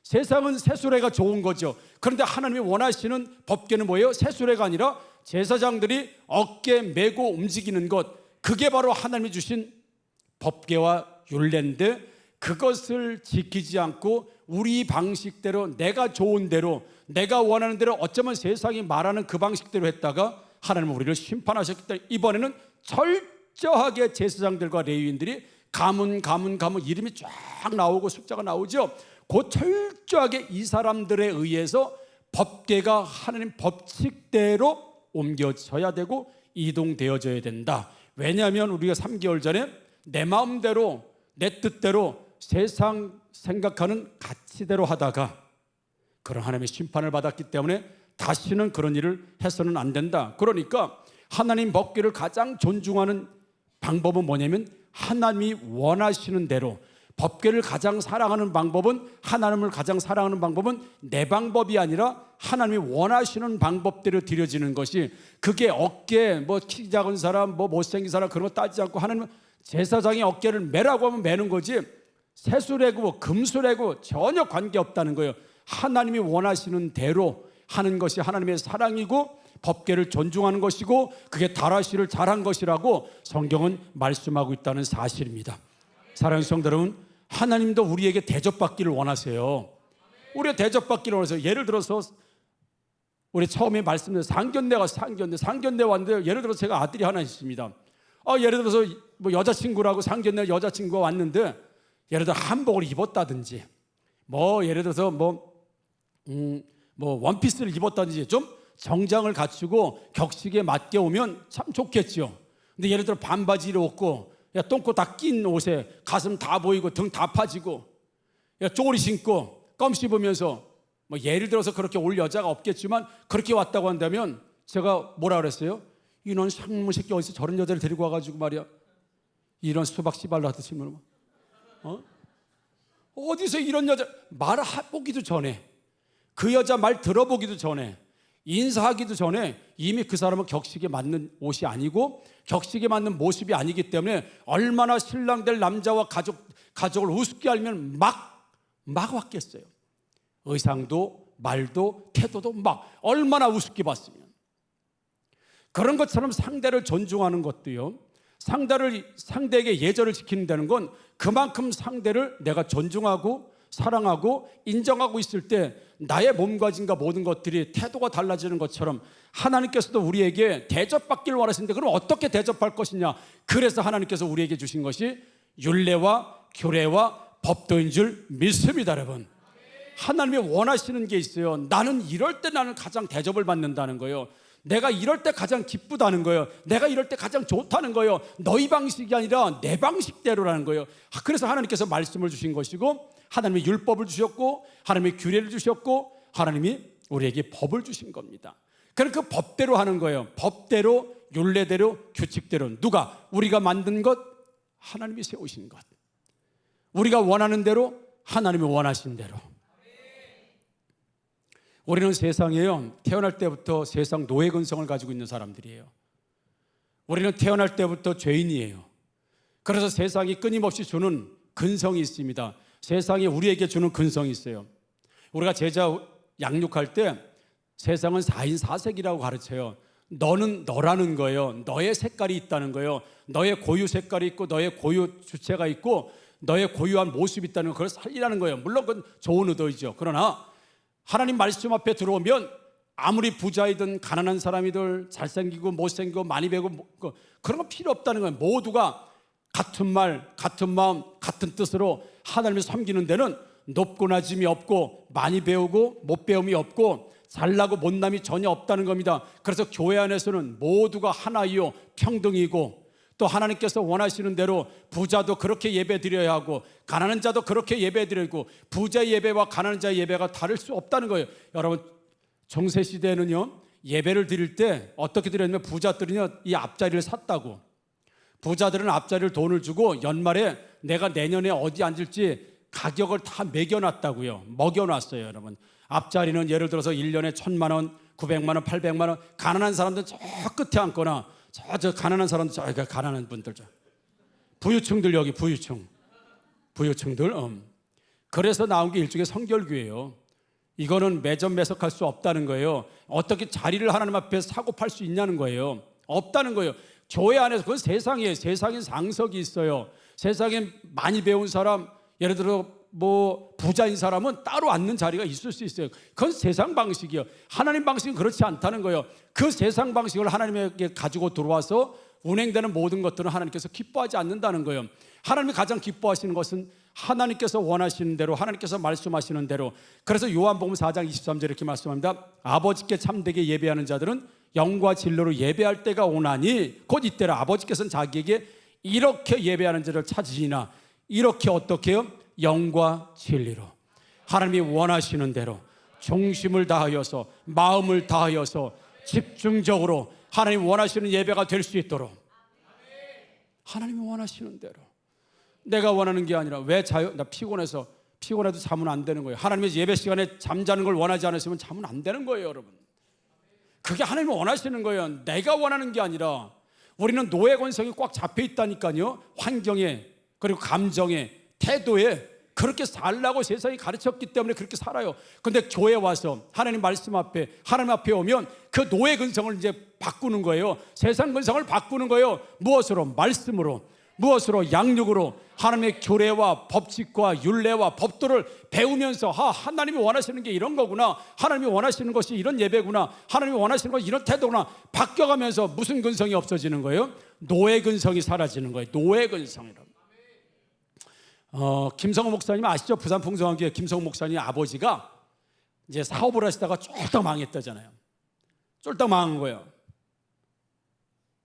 세상은 새수레가 좋은 거죠. 그런데 하나님이 원하시는 법계는 뭐예요? 새수레가 아니라 제사장들이 어깨에 메고 움직이는 것, 그게 바로 하나님이 주신 법계와 율례인데, 그것을 지키지 않고 우리 방식대로, 내가 좋은 대로, 내가 원하는 대로, 어쩌면 세상이 말하는 그 방식대로 했다가 하나님은 우리를 심판하셨기 때문에 이번에는 철저하게 제사장들과 레위인들이 가문 이름이 쫙 나오고 숫자가 나오죠. 그 철저하게 이 사람들에 의해서 법계가 하나님 법칙대로 옮겨져야 되고 이동되어져야 된다. 왜냐하면 우리가 3개월 전에 내 마음대로, 내 뜻대로, 세상 생각하는 가치대로 하다가 그런 하나님의 심판을 받았기 때문에 다시는 그런 일을 해서는 안 된다. 그러니까 하나님 법궤를 가장 존중하는 방법은 뭐냐면, 하나님이 원하시는 대로, 법궤를 가장 사랑하는 방법은, 하나님을 가장 사랑하는 방법은 내 방법이 아니라 하나님이 원하시는 방법대로 드려지는 것이, 그게 어깨, 뭐 키 작은 사람, 뭐 못생긴 사람, 그런 거 따지지 않고 하나님은 제사장이 어깨를 매라고 하면 매는 거지, 새수레고 금수레고 전혀 관계없다는 거예요. 하나님이 원하시는 대로 하는 것이 하나님의 사랑이고 법궤를 존중하는 것이고, 그게 다라시를 잘한 것이라고 성경은 말씀하고 있다는 사실입니다. 사랑하는 성도 여러분, 하나님도 우리에게 대접받기를 원하세요. 우리가 대접받기를 원하세요. 예를 들어서 우리 처음에 말씀드린 상견례 왔는데, 예를 들어서 제가 아들이 하나 있습니다. 예를 들어서 뭐 여자친구라고 상견례 여자친구가 왔는데, 예를 들어 한복을 입었다든지, 뭐 예를 들어서 뭐 원피스를 입었다든지 좀 정장을 갖추고 격식에 맞게 오면 참 좋겠죠. 근데 예를 들어 반바지를 입고, 똥꼬 다 낀 옷에 가슴 다 보이고 등 다 파지고, 쪼리 신고 껌 씹으면서, 뭐 예를 들어서 그렇게 올 여자가 없겠지만 그렇게 왔다고 한다면 제가 뭐라 그랬어요? 이런 상무 새끼 어디서 저런 여자를 데리고 와가지고 말이야, 이런 수박 씨발로 하듯이 어디서 이런 여자 말해보기도 전에, 그 여자 말 들어보기도 전에, 인사하기도 전에 이미 그 사람은 격식에 맞는 옷이 아니고 격식에 맞는 모습이 아니기 때문에, 얼마나 신랑 될 남자와 가족을 우습게 알면 막 왔겠어요. 의상도 말도 태도도 막 얼마나 우습게 봤으면. 그런 것처럼 상대를 존중하는 것도요, 상대에게 예절을 지킨다는 건 그만큼 상대를 내가 존중하고 사랑하고 인정하고 있을 때 나의 몸가짐과 모든 것들이 태도가 달라지는 것처럼, 하나님께서도 우리에게 대접받기를 원하시는데, 그럼 어떻게 대접할 것이냐? 그래서 하나님께서 우리에게 주신 것이 율례와 규례와 법도인 줄 믿습니다. 여러분, 하나님이 원하시는 게 있어요. 나는 이럴 때 나는 가장 대접을 받는다는 거예요. 내가 이럴 때 가장 기쁘다는 거예요. 내가 이럴 때 가장 좋다는 거예요. 너희 방식이 아니라 내 방식대로라는 거예요. 그래서 하나님께서 말씀을 주신 것이고, 하나님이 율법을 주셨고, 하나님이 규례를 주셨고, 하나님이 우리에게 법을 주신 겁니다. 그러니까 그 법대로 하는 거예요. 법대로, 율례대로, 규칙대로. 누가? 우리가 만든 것, 하나님이 세우신 것. 우리가 원하는 대로, 하나님이 원하신 대로. 우리는 세상에요, 태어날 때부터 세상 노예 근성을 가지고 있는 사람들이에요. 우리는 태어날 때부터 죄인이에요. 그래서 세상이 끊임없이 주는 근성이 있습니다. 세상이 우리에게 주는 근성이 있어요. 우리가 제자 양육할 때 세상은 4인 4색이라고 가르쳐요. 너는 너라는 거예요. 너의 색깔이 있다는 거예요. 너의 고유 색깔이 있고, 너의 고유 주체가 있고, 너의 고유한 모습이 있다는 걸, 그걸 살리라는 거예요. 물론 그건 좋은 의도이죠. 그러나 하나님 말씀 앞에 들어오면 아무리 부자이든 가난한 사람이든 잘생기고 못생기고 많이 배고 그런 거 필요 없다는 거예요. 모두가 같은 말, 같은 마음, 같은 뜻으로 하나님을 섬기는 데는 높고 낮음이 없고, 많이 배우고 못 배움이 없고, 잘나고 못남이 전혀 없다는 겁니다. 그래서 교회 안에서는 모두가 하나이요 평등이고, 또 하나님께서 원하시는 대로 부자도 그렇게 예배 드려야 하고, 가난한 자도 그렇게 예배 드리고, 부자의 예배와 가난한 자의 예배가 다를 수 없다는 거예요. 여러분, 중세 시대에는요, 예배를 드릴 때 어떻게 드렸냐면, 부자들은요 이 앞자리를 샀다고. 부자들은 앞자리를 돈을 주고 연말에 내가 내년에 어디 앉을지 가격을 다 매겨놨다고요. 먹여놨어요. 여러분, 앞자리는 예를 들어서 1년에 1,000만 원, 900만 원, 800만 원. 가난한 사람들은 저 끝에 앉거나, 저 가난한 사람들, 저 가난한 분들, 저 부유층들, 여기 부유층들. 그래서 나온 게 일종의 성결교예요. 이거는 매점 매석할 수 없다는 거예요. 어떻게 자리를 하나님 앞에 사고 팔 수 있냐는 거예요. 없다는 거예요. 교회 안에서, 그건 세상이에요. 세상에 상석이 있어요. 세상에 많이 배운 사람, 예를 들어 뭐 부자인 사람은 따로 앉는 자리가 있을 수 있어요. 그건 세상 방식이에요. 하나님 방식은 그렇지 않다는 거예요. 그 세상 방식을 하나님에게 가지고 들어와서 운행되는 모든 것들은 하나님께서 기뻐하지 않는다는 거예요. 하나님이 가장 기뻐하시는 것은 하나님께서 원하시는 대로, 하나님께서 말씀하시는 대로. 그래서 요한복음 4장 23절 이렇게 말씀합니다. 아버지께 참되게 예배하는 자들은 영과 진로로 예배할 때가 오나니, 곧 이때라. 아버지께서는 자기에게 이렇게 예배하는 자를 찾으시나, 이렇게 어떻게 해요? 영과 진리로, 하나님이 원하시는 대로 중심을 다하여서, 마음을 다하여서 집중적으로 하나님 원하시는 예배가 될 수 있도록, 하나님이 원하시는 대로. 내가 원하는 게 아니라, 나 피곤해도 자면 안 되는 거예요. 하나님의 예배 시간에 잠자는 걸 원하지 않으시면 자면 안 되는 거예요, 여러분. 그게 하나님이 원하시는 거예요. 내가 원하는 게 아니라. 우리는 노예 권성이 꽉 잡혀 있다니까요. 환경에, 그리고 감정에, 태도에 그렇게 살라고 세상이 가르쳤기 때문에 그렇게 살아요. 그런데 교회 와서 하나님 말씀 앞에, 하나님 앞에 오면 그 노예 근성을 이제 바꾸는 거예요. 세상 근성을 바꾸는 거예요. 무엇으로? 말씀으로. 무엇으로? 양육으로. 하나님의 교례와 법칙과 율례와 법도를 배우면서, 하나님이 원하시는 게 이런 거구나, 하나님이 원하시는 것이 이런 예배구나, 하나님이 원하시는 것이 이런 태도구나, 바뀌어가면서 무슨 근성이 없어지는 거예요? 노예 근성이 사라지는 거예요. 노예 근성이라고. 김성호 목사님 아시죠? 부산 풍성한교회 김성호 목사님 아버지가 이제 사업을 하시다가 쫄딱 망했다잖아요. 쫄딱 망한 거예요.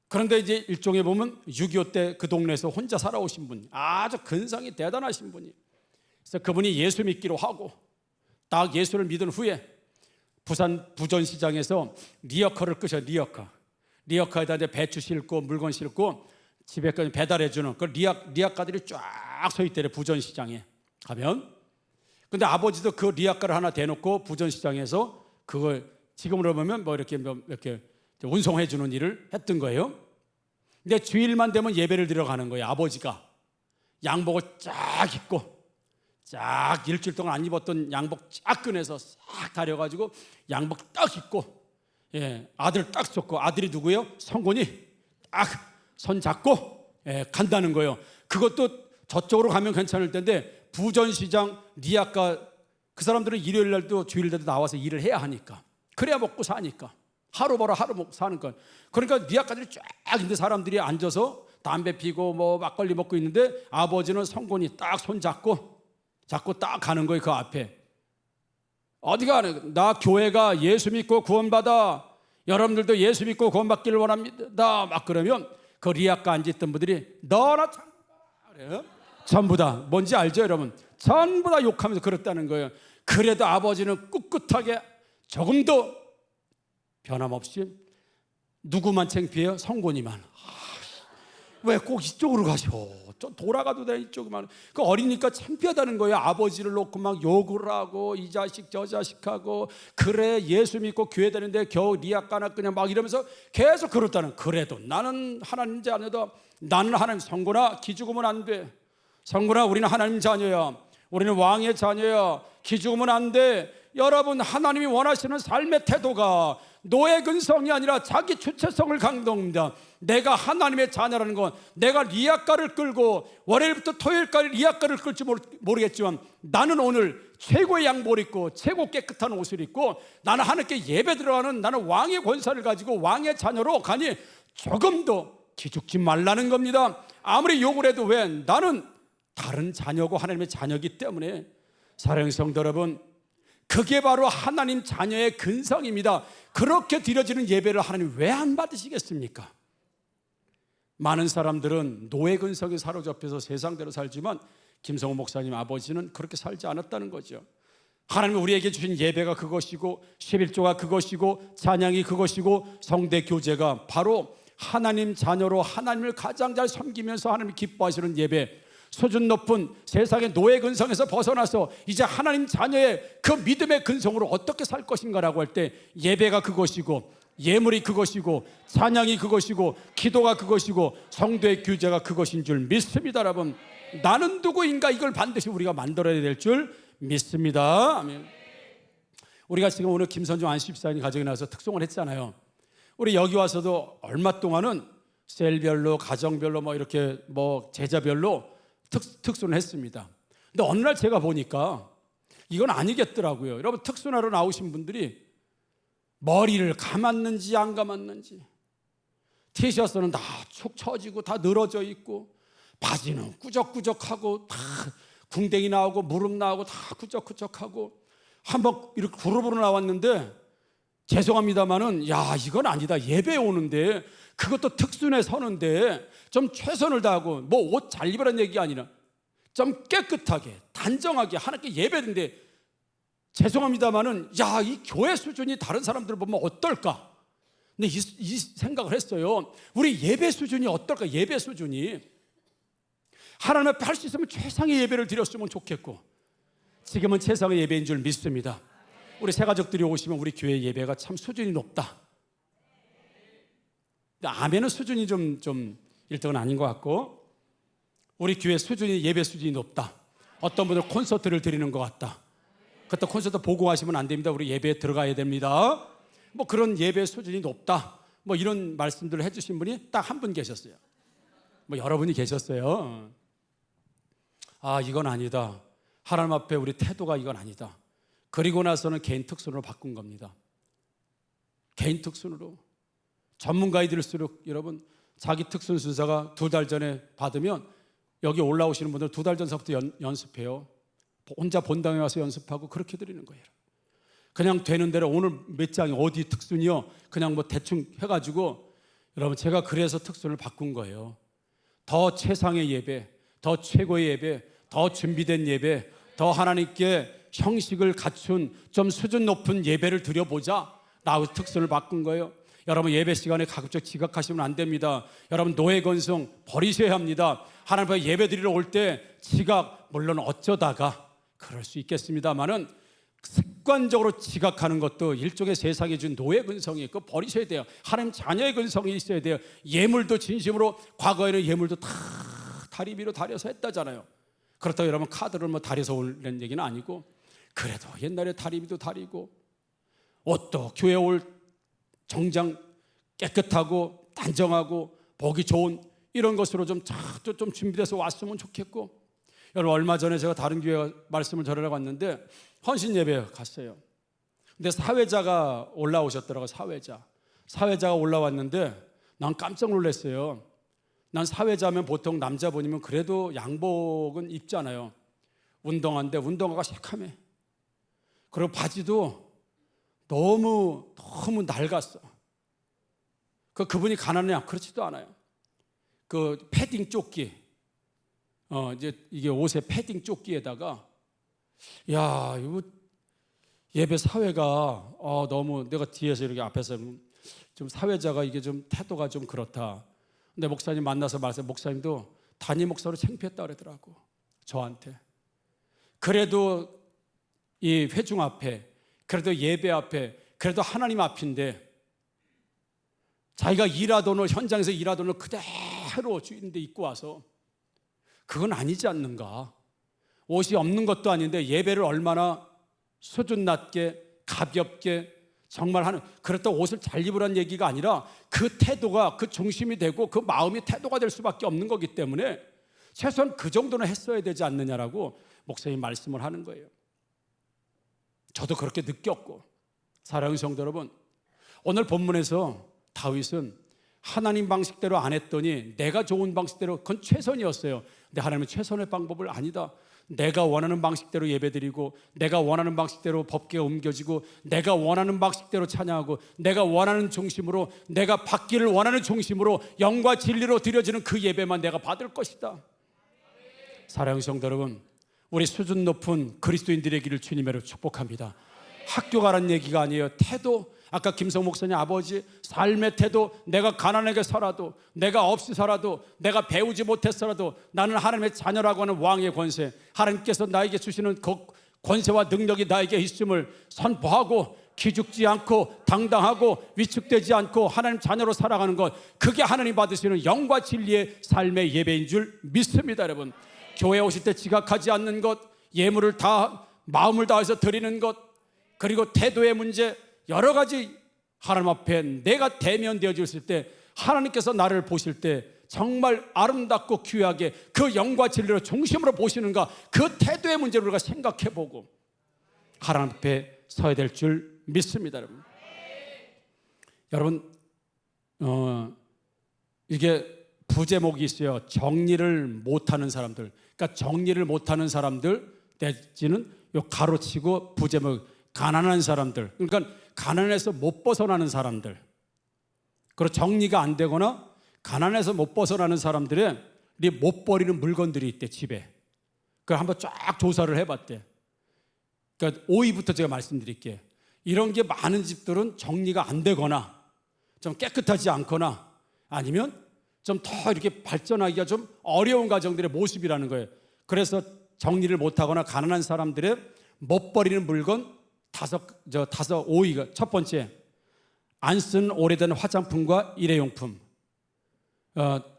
그런데 이제 일종의 보면 6.25 때 그 동네에서 혼자 살아오신 분, 아주 근성이 대단하신 분이. 그래서 그분이 예수 믿기로 하고, 딱 예수를 믿은 후에 부산 부전시장에서 리어커를 끄셔. 리어커에다 이제 배추 싣고 물건 싣고 집에까지 배달해주는 그 리아카들이 쫙 서 있대요, 부전시장에 가면. 근데 아버지도 그 리아카를 하나 대놓고 부전시장에서 그걸 지금으로 보면 뭐 이렇게 운송해주는 일을 했던 거예요. 근데 주일만 되면 예배를 드려가는 거예요. 아버지가 양복을 쫙 입고, 쫙 일주일 동안 안 입었던 양복 쫙 꺼내서 싹 다려가지고 양복 딱 입고, 아들 딱 쏟고, 아들이 누구예요? 성곤이 딱 손 잡고 간다는 거예요. 그것도 저쪽으로 가면 괜찮을 텐데 부전시장 리아카, 그 사람들은 일요일 날도 주일 날도 나와서 일을 해야 하니까, 그래야 먹고 사니까, 하루 벌어 하루 먹고 사는 건. 그러니까 리아카들이 쫙 있는데 사람들이 앉아서 담배 피고 뭐 막걸리 먹고 있는데 아버지는 성곤이 딱 손 잡고 딱 가는 거예요. 그 앞에 어디 가는, 나 교회가 예수 믿고 구원받아 여러분들도 예수 믿고 구원받기를 원합니다. 막 그러면 그 리아카 앉아있던 분들이 너나 참 그래요. 전부 다 뭔지 알죠, 여러분? 전부 다 욕하면서 그랬다는 거예요. 그래도 아버지는 꿋꿋하게 조금도 변함없이 누구만 창피해요? 성곤이만. 왜 꼭 이쪽으로 가셔? 좀 돌아가도 돼, 이쪽만. 그 어리니까 창피하다는 거예요. 아버지를 놓고 막 욕을 하고 이 자식 저 자식하고 그래 예수 믿고 교회 다니는데 겨우 리아까나 그냥 막 이러면서 계속 그렇다는. 그래도 나는 하나님 자녀다. 나는 하나님. 성곤아 기죽으면 안 돼. 성곤아 우리는 하나님 자녀야. 우리는 왕의 자녀야. 기죽으면 안 돼. 여러분 하나님이 원하시는 삶의 태도가 노예 근성이 아니라 자기 주체성을 강조합니다. 내가 하나님의 자녀라는 건 내가 리아카를 끌고 월요일부터 토요일까지 리아카를 끌지 모르겠지만 나는 오늘 최고의 양복을 입고 최고 깨끗한 옷을 입고 나는 하나님께 예배 들어가는 나는 왕의 권세를 가지고 왕의 자녀로 가니 조금도 기죽지 말라는 겁니다. 아무리 욕을 해도 왜 나는 다른 자녀고 하나님의 자녀이기 때문에. 사랑하는 성도 여러분, 그게 바로 하나님 자녀의 근성입니다. 그렇게 드려지는 예배를 하나님 왜 안 받으시겠습니까? 많은 사람들은 노예 근성에 사로잡혀서 세상대로 살지만 김성호 목사님 아버지는 그렇게 살지 않았다는 거죠. 하나님이 우리에게 주신 예배가 그것이고 11조가 그것이고 찬양이 그것이고 성대 교제가 바로 하나님 자녀로 하나님을 가장 잘 섬기면서 하나님이 기뻐하시는 예배, 수준 높은 세상의 노예 근성에서 벗어나서 이제 하나님 자녀의 그 믿음의 근성으로 어떻게 살 것인가라고 할 때 예배가 그것이고 예물이 그것이고 찬양이 그것이고 기도가 그것이고 성도의 교제가 그것인 줄 믿습니다. 여러분 나는 누구인가 이걸 반드시 우리가 만들어야 될 줄 믿습니다. 아멘. 우리가 지금 오늘 김선중 안식집사님 가정에 나와서 특송을 했잖아요. 우리 여기 와서도 얼마 동안은 셀별로 가정별로 뭐 이렇게 뭐 제자별로 특순을 했습니다. 근데 어느 날 제가 보니까 이건 아니겠더라고요. 여러분 특순하러 나오신 분들이 머리를 감았는지 안 감았는지 티셔츠는 다 축 처지고 다 늘어져 있고 바지는 꾸적꾸적하고 다 궁뎅이 나오고 무릎 나오고 다 꾸적꾸적하고 한번 이렇게 그룹으로 나왔는데 죄송합니다마는 야 이건 아니다. 예배 오는데 그것도 특순에 서는데 좀 최선을 다하고 뭐 옷 잘 입으라는 얘기가 아니라 좀 깨끗하게 단정하게 하나님께 예배인데 죄송합니다마는 야 이 교회 수준이 다른 사람들 보면 어떨까? 근데 이 생각을 했어요. 우리 예배 수준이 어떨까? 예배 수준이 하나님 앞에 할 수 있으면 최상의 예배를 드렸으면 좋겠고 지금은 최상의 예배인 줄 믿습니다. 우리 새 가족들이 오시면 우리 교회 예배가 참 수준이 높다. 근데 아멘은 수준이 좀 1등은 아닌 것 같고 우리 교회 수준이 예배 수준이 높다. 어떤 분들 콘서트를 드리는 것 같다. 그때 콘서트 보고 하시면 안 됩니다. 우리 예배에 들어가야 됩니다. 뭐 그런 예배 수준이 높다. 뭐 이런 말씀들을 해주신 분이 딱 한 분 계셨어요. 뭐 여러분이 계셨어요. 아 이건 아니다. 하나님 앞에 우리 태도가 이건 아니다. 그리고 나서는 개인 특순으로 바꾼 겁니다. 개인 특순으로. 전문가이들일수록 여러분 자기 특순 순서가 2달 전에 받으면 여기 올라오시는 분들 2달 전서부터 연습해요. 혼자 본당에 와서 연습하고 그렇게 드리는 거예요. 그냥 되는 대로 오늘 몇 장이 어디 특순이요? 그냥 뭐 대충 해가지고 여러분 제가 그래서 특순을 바꾼 거예요. 더 최상의 예배, 더 최고의 예배, 더 준비된 예배, 더 하나님께 형식을 갖춘 좀 수준 높은 예배를 드려보자. 나하고 특순을 바꾼 거예요. 여러분 예배 시간에 가급적 지각하시면 안 됩니다. 여러분 노예 건성 버리셔야 합니다. 하나님 앞에 예배 드리러 올 때 지각 물론 어쩌다가 그럴 수 있겠습니다만은 습관적으로 지각하는 것도 일종의 세상에 준 노예 근성이 그거 버리셔야 돼요. 하나님 자녀의 근성이 있어야 돼요. 예물도 진심으로 과거에는 예물도 다 다리미로 다려서 했다잖아요. 그렇다고 여러분 카드를 뭐 다려서 올는 얘기는 아니고 그래도 옛날에 다리미도 다리고 옷도 교회 올 정장 깨끗하고 단정하고 보기 좋은 이런 것으로 좀 준비돼서 왔으면 좋겠고 여러분 얼마 전에 제가 다른 교회 말씀을 전하러 갔는데 헌신 예배 갔어요. 근데 사회자가 올라오셨더라고요. 사회자가 올라왔는데 난 깜짝 놀랐어요. 난 사회자면 보통 남자분이면 그래도 양복은 입잖아요. 운동화인데 운동화가 새카매. 그리고 바지도 너무 낡았어. 그분이 가난해요? 그렇지도 않아요. 그 패딩 조끼, 이제 이게 옷에 패딩 조끼에다가, 야, 이거 예배 사회가 너무 내가 뒤에서 이렇게 앞에서 좀 사회자가 이게 좀 태도가 좀 그렇다. 근데 목사님 만나서 말씀, 목사님도 담임 목사로 창피했다 그러더라고 저한테. 그래도 이 회중 앞에, 그래도 예배 앞에, 그래도 하나님 앞인데 자기가 일하던 옷, 현장에서 일하던 옷 그대로 주인데 입고 와서 그건 아니지 않는가. 옷이 없는 것도 아닌데 예배를 얼마나 수준 낮게 가볍게 정말 하는, 그렇다고 옷을 잘 입으라는 얘기가 아니라 그 태도가 그 중심이 되고 그 마음이 태도가 될 수밖에 없는 거기 때문에 최소한 그 정도는 했어야 되지 않느냐라고 목사님 말씀을 하는 거예요. 저도 그렇게 느꼈고. 사랑하는 성도 여러분, 오늘 본문에서 다윗은 하나님 방식대로 안 했더니 내가 좋은 방식대로, 그건 최선이었어요. 근데 하나님은 최선의 방법을 아니다, 내가 원하는 방식대로 예배드리고 내가 원하는 방식대로 법궤가 옮겨지고 내가 원하는 방식대로 찬양하고 내가 원하는 중심으로, 내가 받기를 원하는 중심으로 영과 진리로 드려지는 그 예배만 내가 받을 것이다. 사랑하는 성도 여러분, 우리 수준 높은 그리스도인 되기를 주님으로 축복합니다. 학교 가라는 얘기가 아니에요. 태도, 아까 김성 목사님 아버지 삶의 태도, 내가 가난하게 살아도, 내가 없이 살아도, 내가 배우지 못했어라도 나는 하나님의 자녀라고 하는 왕의 권세, 하나님께서 나에게 주시는 그 권세와 능력이 나에게 있음을 선포하고 기죽지 않고 당당하고 위축되지 않고 하나님 자녀로 살아가는 것, 그게 하나님 받으시는 영과 진리의 삶의 예배인 줄 믿습니다. 여러분, 교회 오실 때 지각하지 않는 것, 예물을 다 마음을 다해서 드리는 것, 그리고 태도의 문제, 여러 가지 하나님 앞에 내가 대면되어졌을 때 하나님께서 나를 보실 때 정말 아름답고 귀하게 그 영과 진리로 중심으로 보시는가, 그 태도의 문제를 우리가 생각해보고 하나님 앞에 서야 될 줄 믿습니다. 여러분, 이게 부제목이 있어요. 정리를 못하는 사람들. 그러니까 정리를 못하는 사람들 내지는 요 가로치고 부제목, 가난한 사람들, 그러니까 가난해서 못 벗어나는 사람들, 그리고 정리가 안 되거나 가난해서 못 벗어나는 사람들의 못 버리는 물건들이 있대, 집에. 그걸 한번 쫙 조사를 해봤대. 그러니까 5위부터 제가 말씀드릴게요. 이런 게 많은 집들은 정리가 안 되거나 좀 깨끗하지 않거나 아니면 좀 더 이렇게 발전하기가 좀 어려운 가정들의 모습이라는 거예요. 그래서 정리를 못하거나 가난한 사람들의 못 버리는 물건 5위가, 첫 번째, 안 쓰는 오래된 화장품과 일회용품.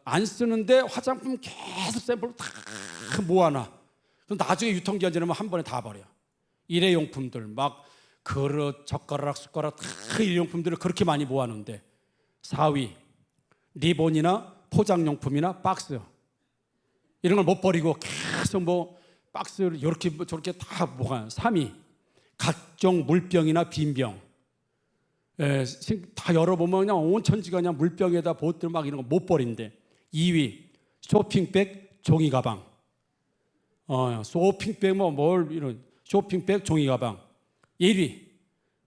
안 쓰는데 화장품 계속 샘플로 다 모아놔. 그럼 나중에 유통기한 지나면 한 번에 다 버려. 일회용품들, 막 그릇, 젓가락, 숟가락 다 일회용품들을 그렇게 많이 모아놓는데. 4위, 리본이나 포장용품이나 박스, 이런 걸 못 버리고 계속 뭐 박스를 이렇게 저렇게 다 모아요. 3위, 각종 물병이나 빈병, 다 열어보면 그냥 온 천지가 그냥 물병에다 보트를 막 이런 거 못 버린대. 2위, 쇼핑백, 종이 가방. 쇼핑백 뭘 이런 쇼핑백, 종이 가방. 1위,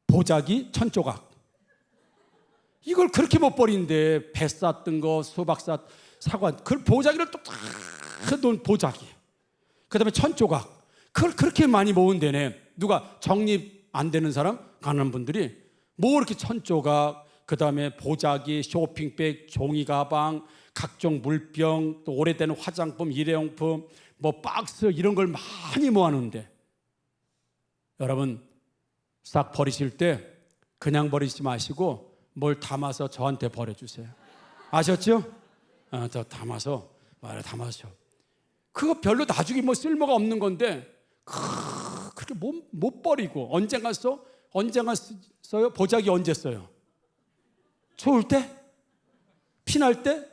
보자기, 천조각. 이걸 그렇게 못 버리는데, 배 쌌던 거, 수박 사과, 그 보자기를 또 다 놓은 보자기. 그 다음에 천조각. 그걸 그렇게 많이 모은대네. 누가 정리 안 되는 사람, 가난한 분들이 뭐 이렇게 천조각, 그 다음에 보자기, 쇼핑백, 종이 가방, 각종 물병, 또 오래된 화장품, 일회용품, 뭐 박스, 이런 걸 많이 모아놓는데, 여러분 싹 버리실 때 그냥 버리지 마시고 뭘 담아서 저한테 버려주세요. 아셨죠? 저 담아서 담아서. 그거 별로 나중에 뭐 쓸모가 없는 건데 그렇게 못 버리고 언젠가 써요? 보자기 언제 써요? 추울 때? 피날 때?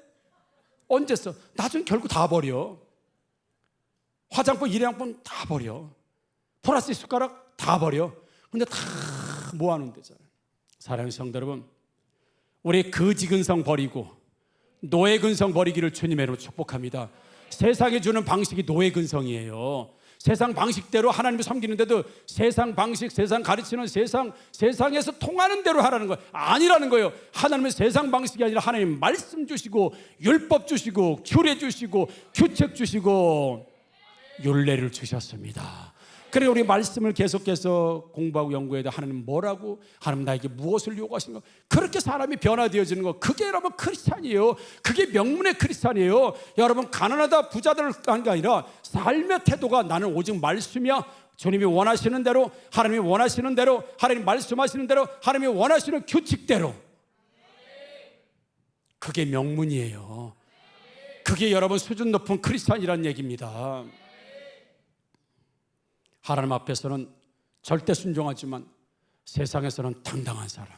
언제 써? 나중에 결국 다 버려. 화장품, 일회용품 다 버려. 플라스틱 숟가락 다 버려. 근데 다 모아놓은 데잖아요. 사랑하는 성도 여러분, 우리 거지 근성 버리고 노예 근성 버리기를 주님의 이름으로 축복합니다. 세상이 주는 방식이 노예 근성이에요. 세상 방식대로 하나님을 섬기는데도 세상 방식, 세상 가르치는 세상에서 통하는 대로 하라는 거예요. 아니라는 거예요. 하나님은 세상 방식이 아니라 하나님 말씀 주시고 율법 주시고 규례 주시고 규칙 주시고 율례를 주셨습니다. 그래 우리 말씀을 계속해서 공부하고 연구해야 돼. 하나님 뭐라고? 하나님 나에게 무엇을 요구하시는 거? 그렇게 사람이 변화되어지는 거, 그게 여러분 크리스찬이에요. 그게 명문의 크리스찬이에요. 여러분 가난하다 부자들 하는 게 아니라 삶의 태도가 나는 오직 말씀이야. 주님이 원하시는 대로, 하나님이 원하시는 대로, 하나님 말씀하시는 대로, 하나님이 원하시는 규칙대로. 그게 명문이에요. 그게 여러분 수준 높은 크리스찬이라는 얘기입니다. 하나님 앞에서는 절대 순종하지만 세상에서는 당당한 사람,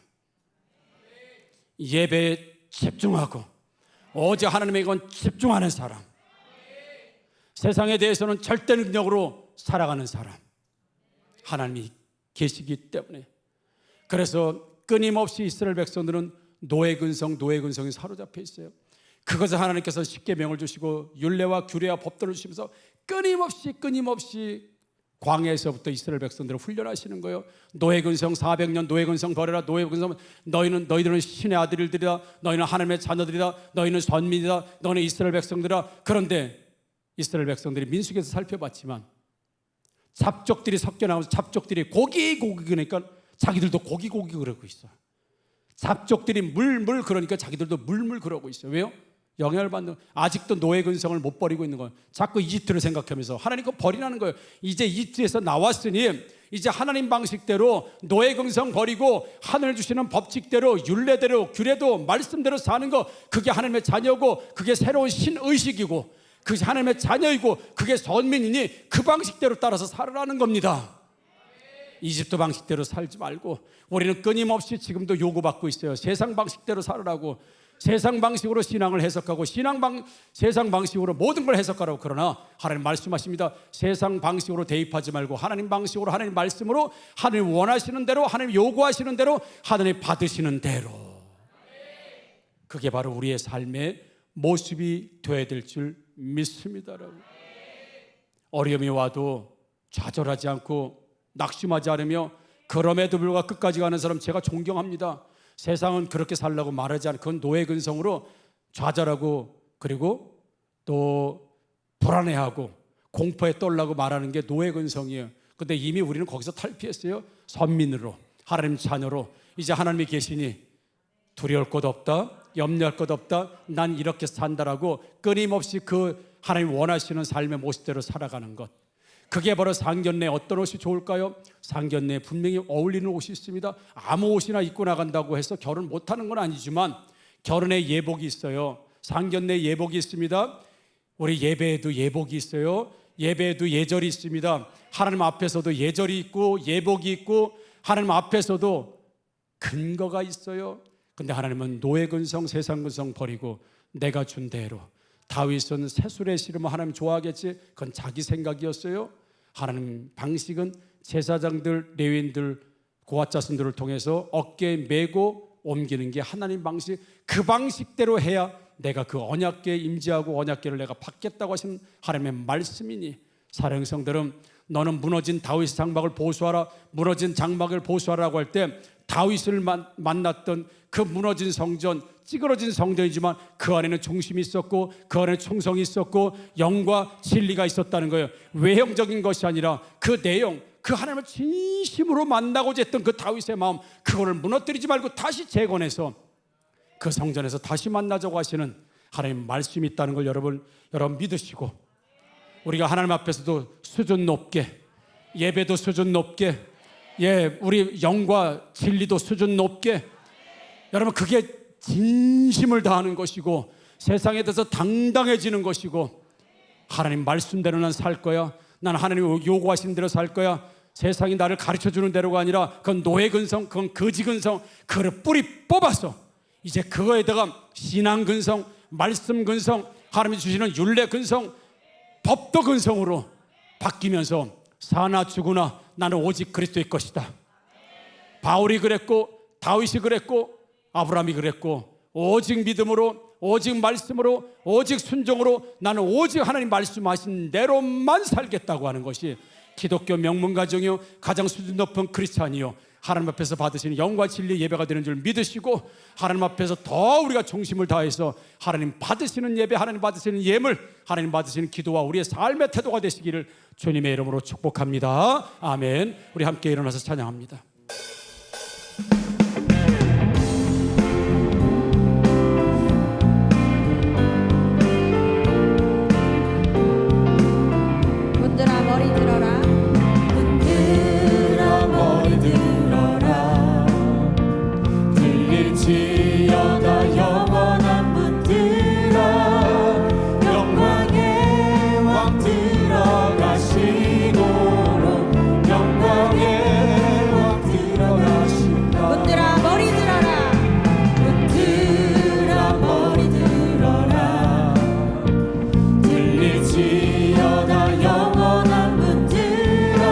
예배에 집중하고 오직 하나님의 건 집중하는 사람, 세상에 대해서는 절대 능력으로 살아가는 사람, 하나님이 계시기 때문에. 그래서 끊임없이 이스라엘 백성들은 노예 근성에 사로잡혀 있어요. 그것을 하나님께서 십계명을 주시고 율례와 규례와 법도를 주시면서 끊임없이 광야에서부터 이스라엘 백성들을 훈련하시는 거예요. 노예 근성 400년 노예 근성 버려라. 노예 근성 너희들은 신의 아들들이다. 너희는 하나님의 자녀들이다. 너희는 선민이다. 너희는 이스라엘 백성들이다. 그런데 이스라엘 백성들이 민수기에서 살펴봤지만 잡족들이 섞여 나오면서 잡족들이 고기 그러니까 자기들도 고기 그러고 있어요. 잡족들이 물 그러니까 자기들도 물 그러고 있어요. 왜요? 영향을 받는, 아직도 노예 근성을 못 버리고 있는 거예요. 자꾸 이집트를 생각하면서 하나님 거 버리라는 거예요. 이제 이집트에서 나왔으니 이제 하나님 방식대로 노예 근성 버리고 하늘 주시는 법칙대로 율례대로 규례도 말씀대로 사는 거, 그게 하나님의 자녀고 그게 새로운 신의식이고 그게 하나님의 자녀이고 그게 선민이니 그 방식대로 따라서 살아라는 겁니다. 이집트 방식대로 살지 말고 우리는 끊임없이 지금도 요구받고 있어요. 세상 방식대로 살으라고. 세상 방식으로 신앙을 해석하고 세상 방식으로 모든 걸 해석하라고. 그러나 하나님 말씀하십니다. 세상 방식으로 대입하지 말고 하나님 방식으로, 하나님 말씀으로, 하나님 원하시는 대로, 하나님 요구하시는 대로, 하나님 받으시는 대로. 그게 바로 우리의 삶의 모습이 되어야 될 줄 믿습니다. 어려움이 와도 좌절하지 않고 낙심하지 않으며 그럼에도 불구하고 끝까지 가는 사람 제가 존경합니다. 세상은 그렇게 살라고 말하지 않고 그건 노예 근성으로 좌절하고 그리고 또 불안해하고 공포에 떨라고 말하는 게 노예 근성이에요. 그런데 이미 우리는 거기서 탈피했어요. 선민으로, 하나님 자녀로. 이제 하나님이 계시니 두려울 것 없다, 염려할 것 없다, 난 이렇게 산다라고 끊임없이 그 하나님 원하시는 삶의 모습대로 살아가는 것, 그게 바로 상견례. 어떤 옷이 좋을까요? 상견례에 분명히 어울리는 옷이 있습니다. 아무 옷이나 입고 나간다고 해서 결혼 못하는 건 아니지만 결혼에 예복이 있어요. 상견례 예복이 있습니다. 우리 예배에도 예복이 있어요. 예배에도 예절이 있습니다. 하나님 앞에서도 예절이 있고 예복이 있고 하나님 앞에서도 근거가 있어요. 근데 하나님은 노예 근성, 세상 근성 버리고 내가 준 대로. 다윗은 새술에 씨름을 하나님 좋아하겠지? 그건 자기 생각이었어요. 하나님 방식은 제사장들, 레위인들, 고앗 자손들을 통해서 어깨에 메고 옮기는 게 하나님 방식. 그 방식대로 해야 내가 그 언약궤에 임재하고 언약궤를 내가 받겠다고 하신 하나님의 말씀이니, 사랑하는 성도들은 너는 무너진 다윗의 장막을 보수하라, 무너진 장막을 보수하라고 할 때 다윗을 만났던 그 무너진 성전, 찌그러진 성전이지만 그 안에는 중심이 있었고 그 안에는 충성이 있었고 영과 진리가 있었다는 거예요. 외형적인 것이 아니라 그 내용, 그 하나님을 진심으로 만나고자 했던 그 다윗의 마음, 그거를 무너뜨리지 말고 다시 재건해서 그 성전에서 다시 만나자고 하시는 하나님 말씀이 있다는 걸 여러분 믿으시고, 우리가 하나님 앞에서도 수준 높게, 예배도 수준 높게, 우리 영과 진리도 수준 높게, 여러분 그게 진심을 다하는 것이고 세상에 대해서 당당해지는 것이고, 하나님 말씀대로 난 살 거야, 난 하나님 요구하신 대로 살 거야, 세상이 나를 가르쳐주는 대로가 아니라 그건 노예 근성, 그건 거지 근성, 그걸 뿌리 뽑아서 이제 그거에다가 신앙 근성, 말씀 근성, 하나님이 주시는 율례 근성, 법도 근성으로 바뀌면서 사나 죽으나 나는 오직 그리스도의 것이다. 바울이 그랬고 다윗이 그랬고 아브라함이 그랬고 오직 믿음으로, 오직 말씀으로, 오직 순종으로 나는 오직 하나님 말씀하신 대로만 살겠다고 하는 것이 기독교 명문가정이요 가장 수준 높은 크리스찬이요 하나님 앞에서 받으시는 영과 진리 예배가 되는 줄 믿으시고, 하나님 앞에서 더 우리가 중심을 다해서 하나님 받으시는 예배, 하나님 받으시는 예물, 하나님 받으시는 기도와 우리의 삶의 태도가 되시기를 주님의 이름으로 축복합니다. 아멘. 우리 함께 일어나서 찬양합니다. 문들아 머리 들어라. 문들아 머리 들어라. 들릴지어다 영원한 문들아. 영광의 왕 들어가시도록 영광의 왕 들어가신다. 문들아 머리 들어라. 문들아 머리 들어라. 들릴지어다 영원한 문들아.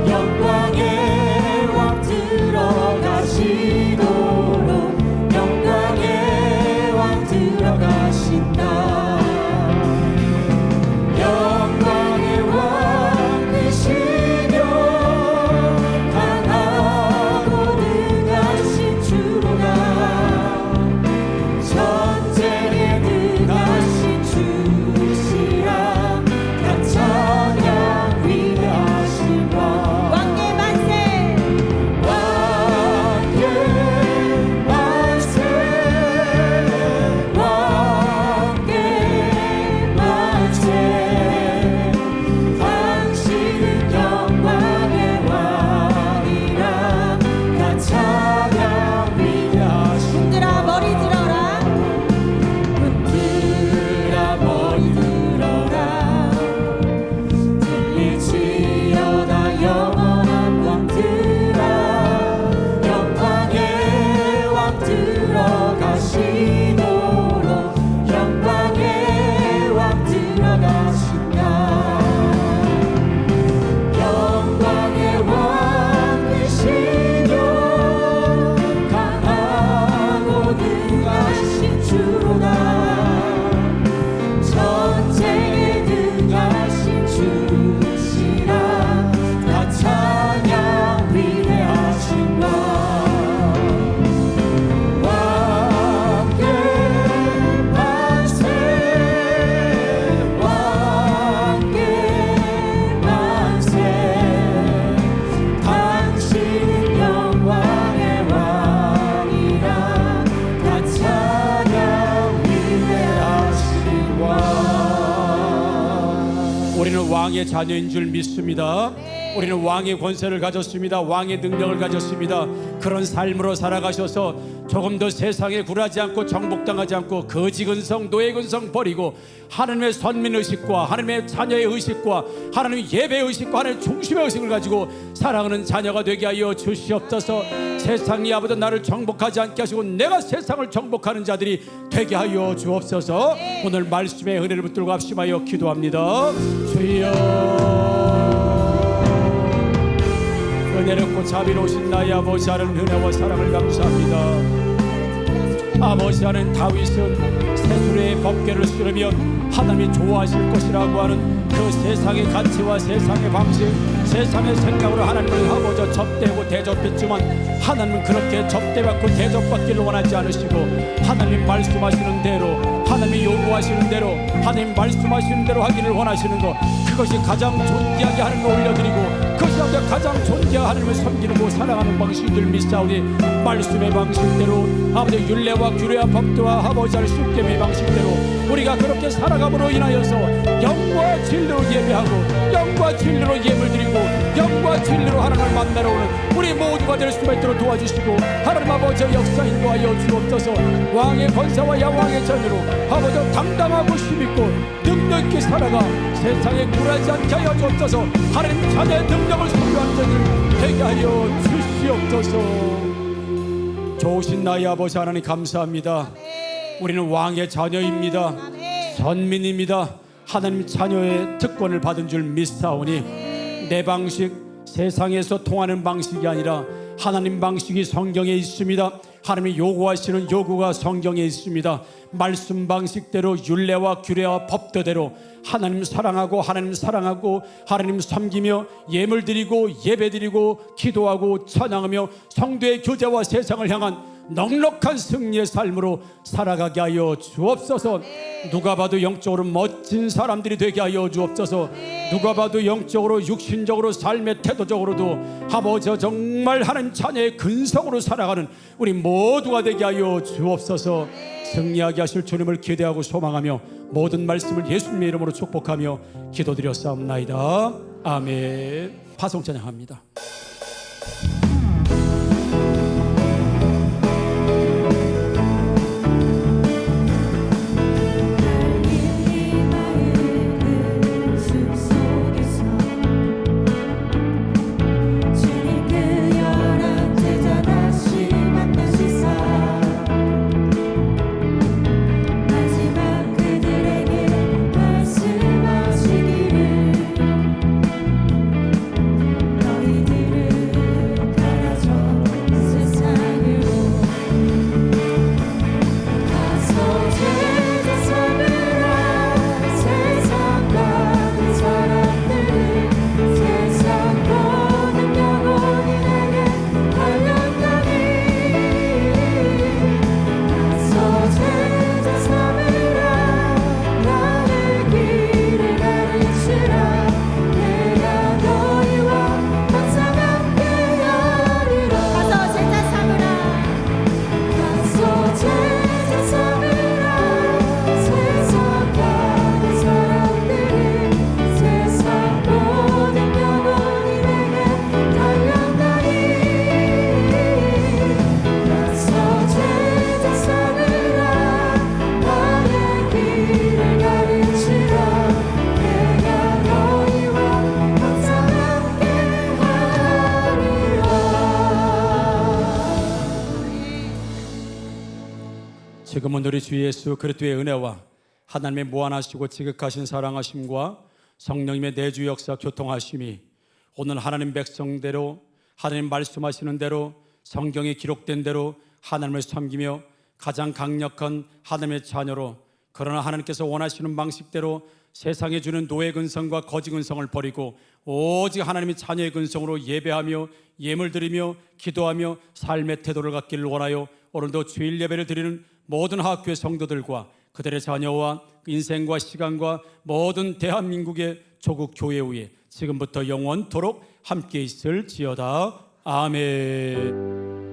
영광의 왕 들어가시도록 영광의 왕 들어가신다. 영광의 왕 되시며 강하고 능하신 주로다. 전쟁에 능하신 주시라. 다 찬양 위대하신 왕. 왕의 만세. 왕의 만세. 왕의 만세. 당신은 영광의 왕이라. 다 찬양 위대하신 문들아 머리 들어라. 문들아 머리 들어라. 들릴지어다 영원한 왕들아. 영광의 왕 들어가시도록 영광의 왕 들어가신다. 영광의 왕 되시며 강하고 능하신 주로다. 전쟁에 능하신 주시라. 다 찬양 위대하신 왕. 왕의 만세. 왕의 만세. 당신은 영광의 왕이라. 다 찬양 위대하신 왕. 우리는 왕의 자녀인 줄 믿습니다. 우리는 왕의 권세를 가졌습니다. 왕의 능력을 가졌습니다. 그런 삶으로 살아가셔서 조금 더 세상에 굴하지 않고 정복당하지 않고 거지 근성, 노예 근성 버리고 하나님의 선민 의식과 하나님의 자녀의 의식과 하나님의 예배 의식과 하나님의 중심의 의식을 가지고 살아가는 자녀가 되게 하여 주시옵소서. 세상이 아버지 나를 정복하지 않게 하시고 내가 세상을 정복하는 자들이 되게 하여 주옵소서. 오늘 말씀의 은혜를 붙들고 합심하여 기도합니다. 주여, 은혜롭고 자비로우신 나의 아버지 하나님, 은혜와 사랑을 감사합니다. 아버지 하나님, 다윗은 새수레의 법궤를 쓰려면 하나님이 좋아하실 것이라고 하는 그 세상의 가치와 세상의 방식, 세상의 생각으로 하나님을 아버지 접대하고 대접했지만 하나님은 그렇게 접대받고 대접받기를 원하지 않으시고 하나님 말씀하시는 대로, 하나님이 요구하시는 대로, 하나님 말씀하시는 대로 하기를 원하시는 것, 그것이 가장 존귀하게 하나님을 올려드리고 그것이 가장 존귀하게 하나님을 섬기고 사랑하는 방식을 믿사오니 말씀의 방식대로 아버지 율례와 규례와 법도와 아버지 할 숫개의 방식대로 우리가 그렇게 살아감으로 인하여서 영과 진리로 예배하고 영과 진리로 예물 드리고 영과 진리로 하나님을 만나러 오는 우리 모두가 될 수 있도록 도와주시고 하나님 아버지의 역사 인도하여 주옵소서. 왕의 권세와 야왕의 전으로 아버지 당당하고 힘있고 능력 있게 살아가 세상에 굴하지 않게 하여 주옵소서. 하나님 자녀의 능력을 소유하는 자들 되게 하여 주시옵소서. 좋으신 나의 아버지 하나님 감사합니다. 우리는 왕의 자녀입니다. 선민입니다. 하나님 자녀의 특권을 받은 줄 믿사오니 내 방식, 세상에서 통하는 방식이 아니라 하나님 방식이 성경에 있습니다. 하나님이 요구하시는 요구가 성경에 있습니다. 말씀 방식대로 율례와 규례와 법도대로 하나님 사랑하고 하나님 섬기며 예물 드리고 예배 드리고 기도하고 찬양하며 성도의 교제와 세상을 향한 넉넉한 승리의 삶으로 살아가게 하여 주옵소서. 누가 봐도 영적으로 멋진 사람들이 되게 하여 주옵소서. 누가 봐도 영적으로 육신적으로 삶의 태도적으로도 아버지 정말 하나님 자녀의 근성으로 살아가는 우리 모두가 되게 하여 주옵소서. 승리하게 하실 주님을 기대하고 소망하며 모든 말씀을 예수님의 이름으로 축복하며 기도드렸사옵나이다. 아멘. 파송 찬양합니다. 지금은 우리 주 예수 그리스도의 은혜와 하나님의 무한하시고 지극하신 사랑하심과 성령님의 내주 역사 교통하심이 오늘 하나님 백성대로 하나님 말씀하시는 대로 성경에 기록된 대로 하나님을 섬기며 가장 강력한 하나님의 자녀로, 그러나 하나님께서 원하시는 방식대로 세상에 주는 노예 근성과 거지 근성을 버리고 오직 하나님의 자녀의 근성으로 예배하며 예물 드리며 기도하며 삶의 태도를 갖기를 원하여 오늘도 주일 예배를 드리는 모든 학교의 성도들과 그들의 자녀와 인생과 시간과 모든 대한민국의 조국 교회 위에 지금부터 영원토록 함께 있을지어다. 아멘.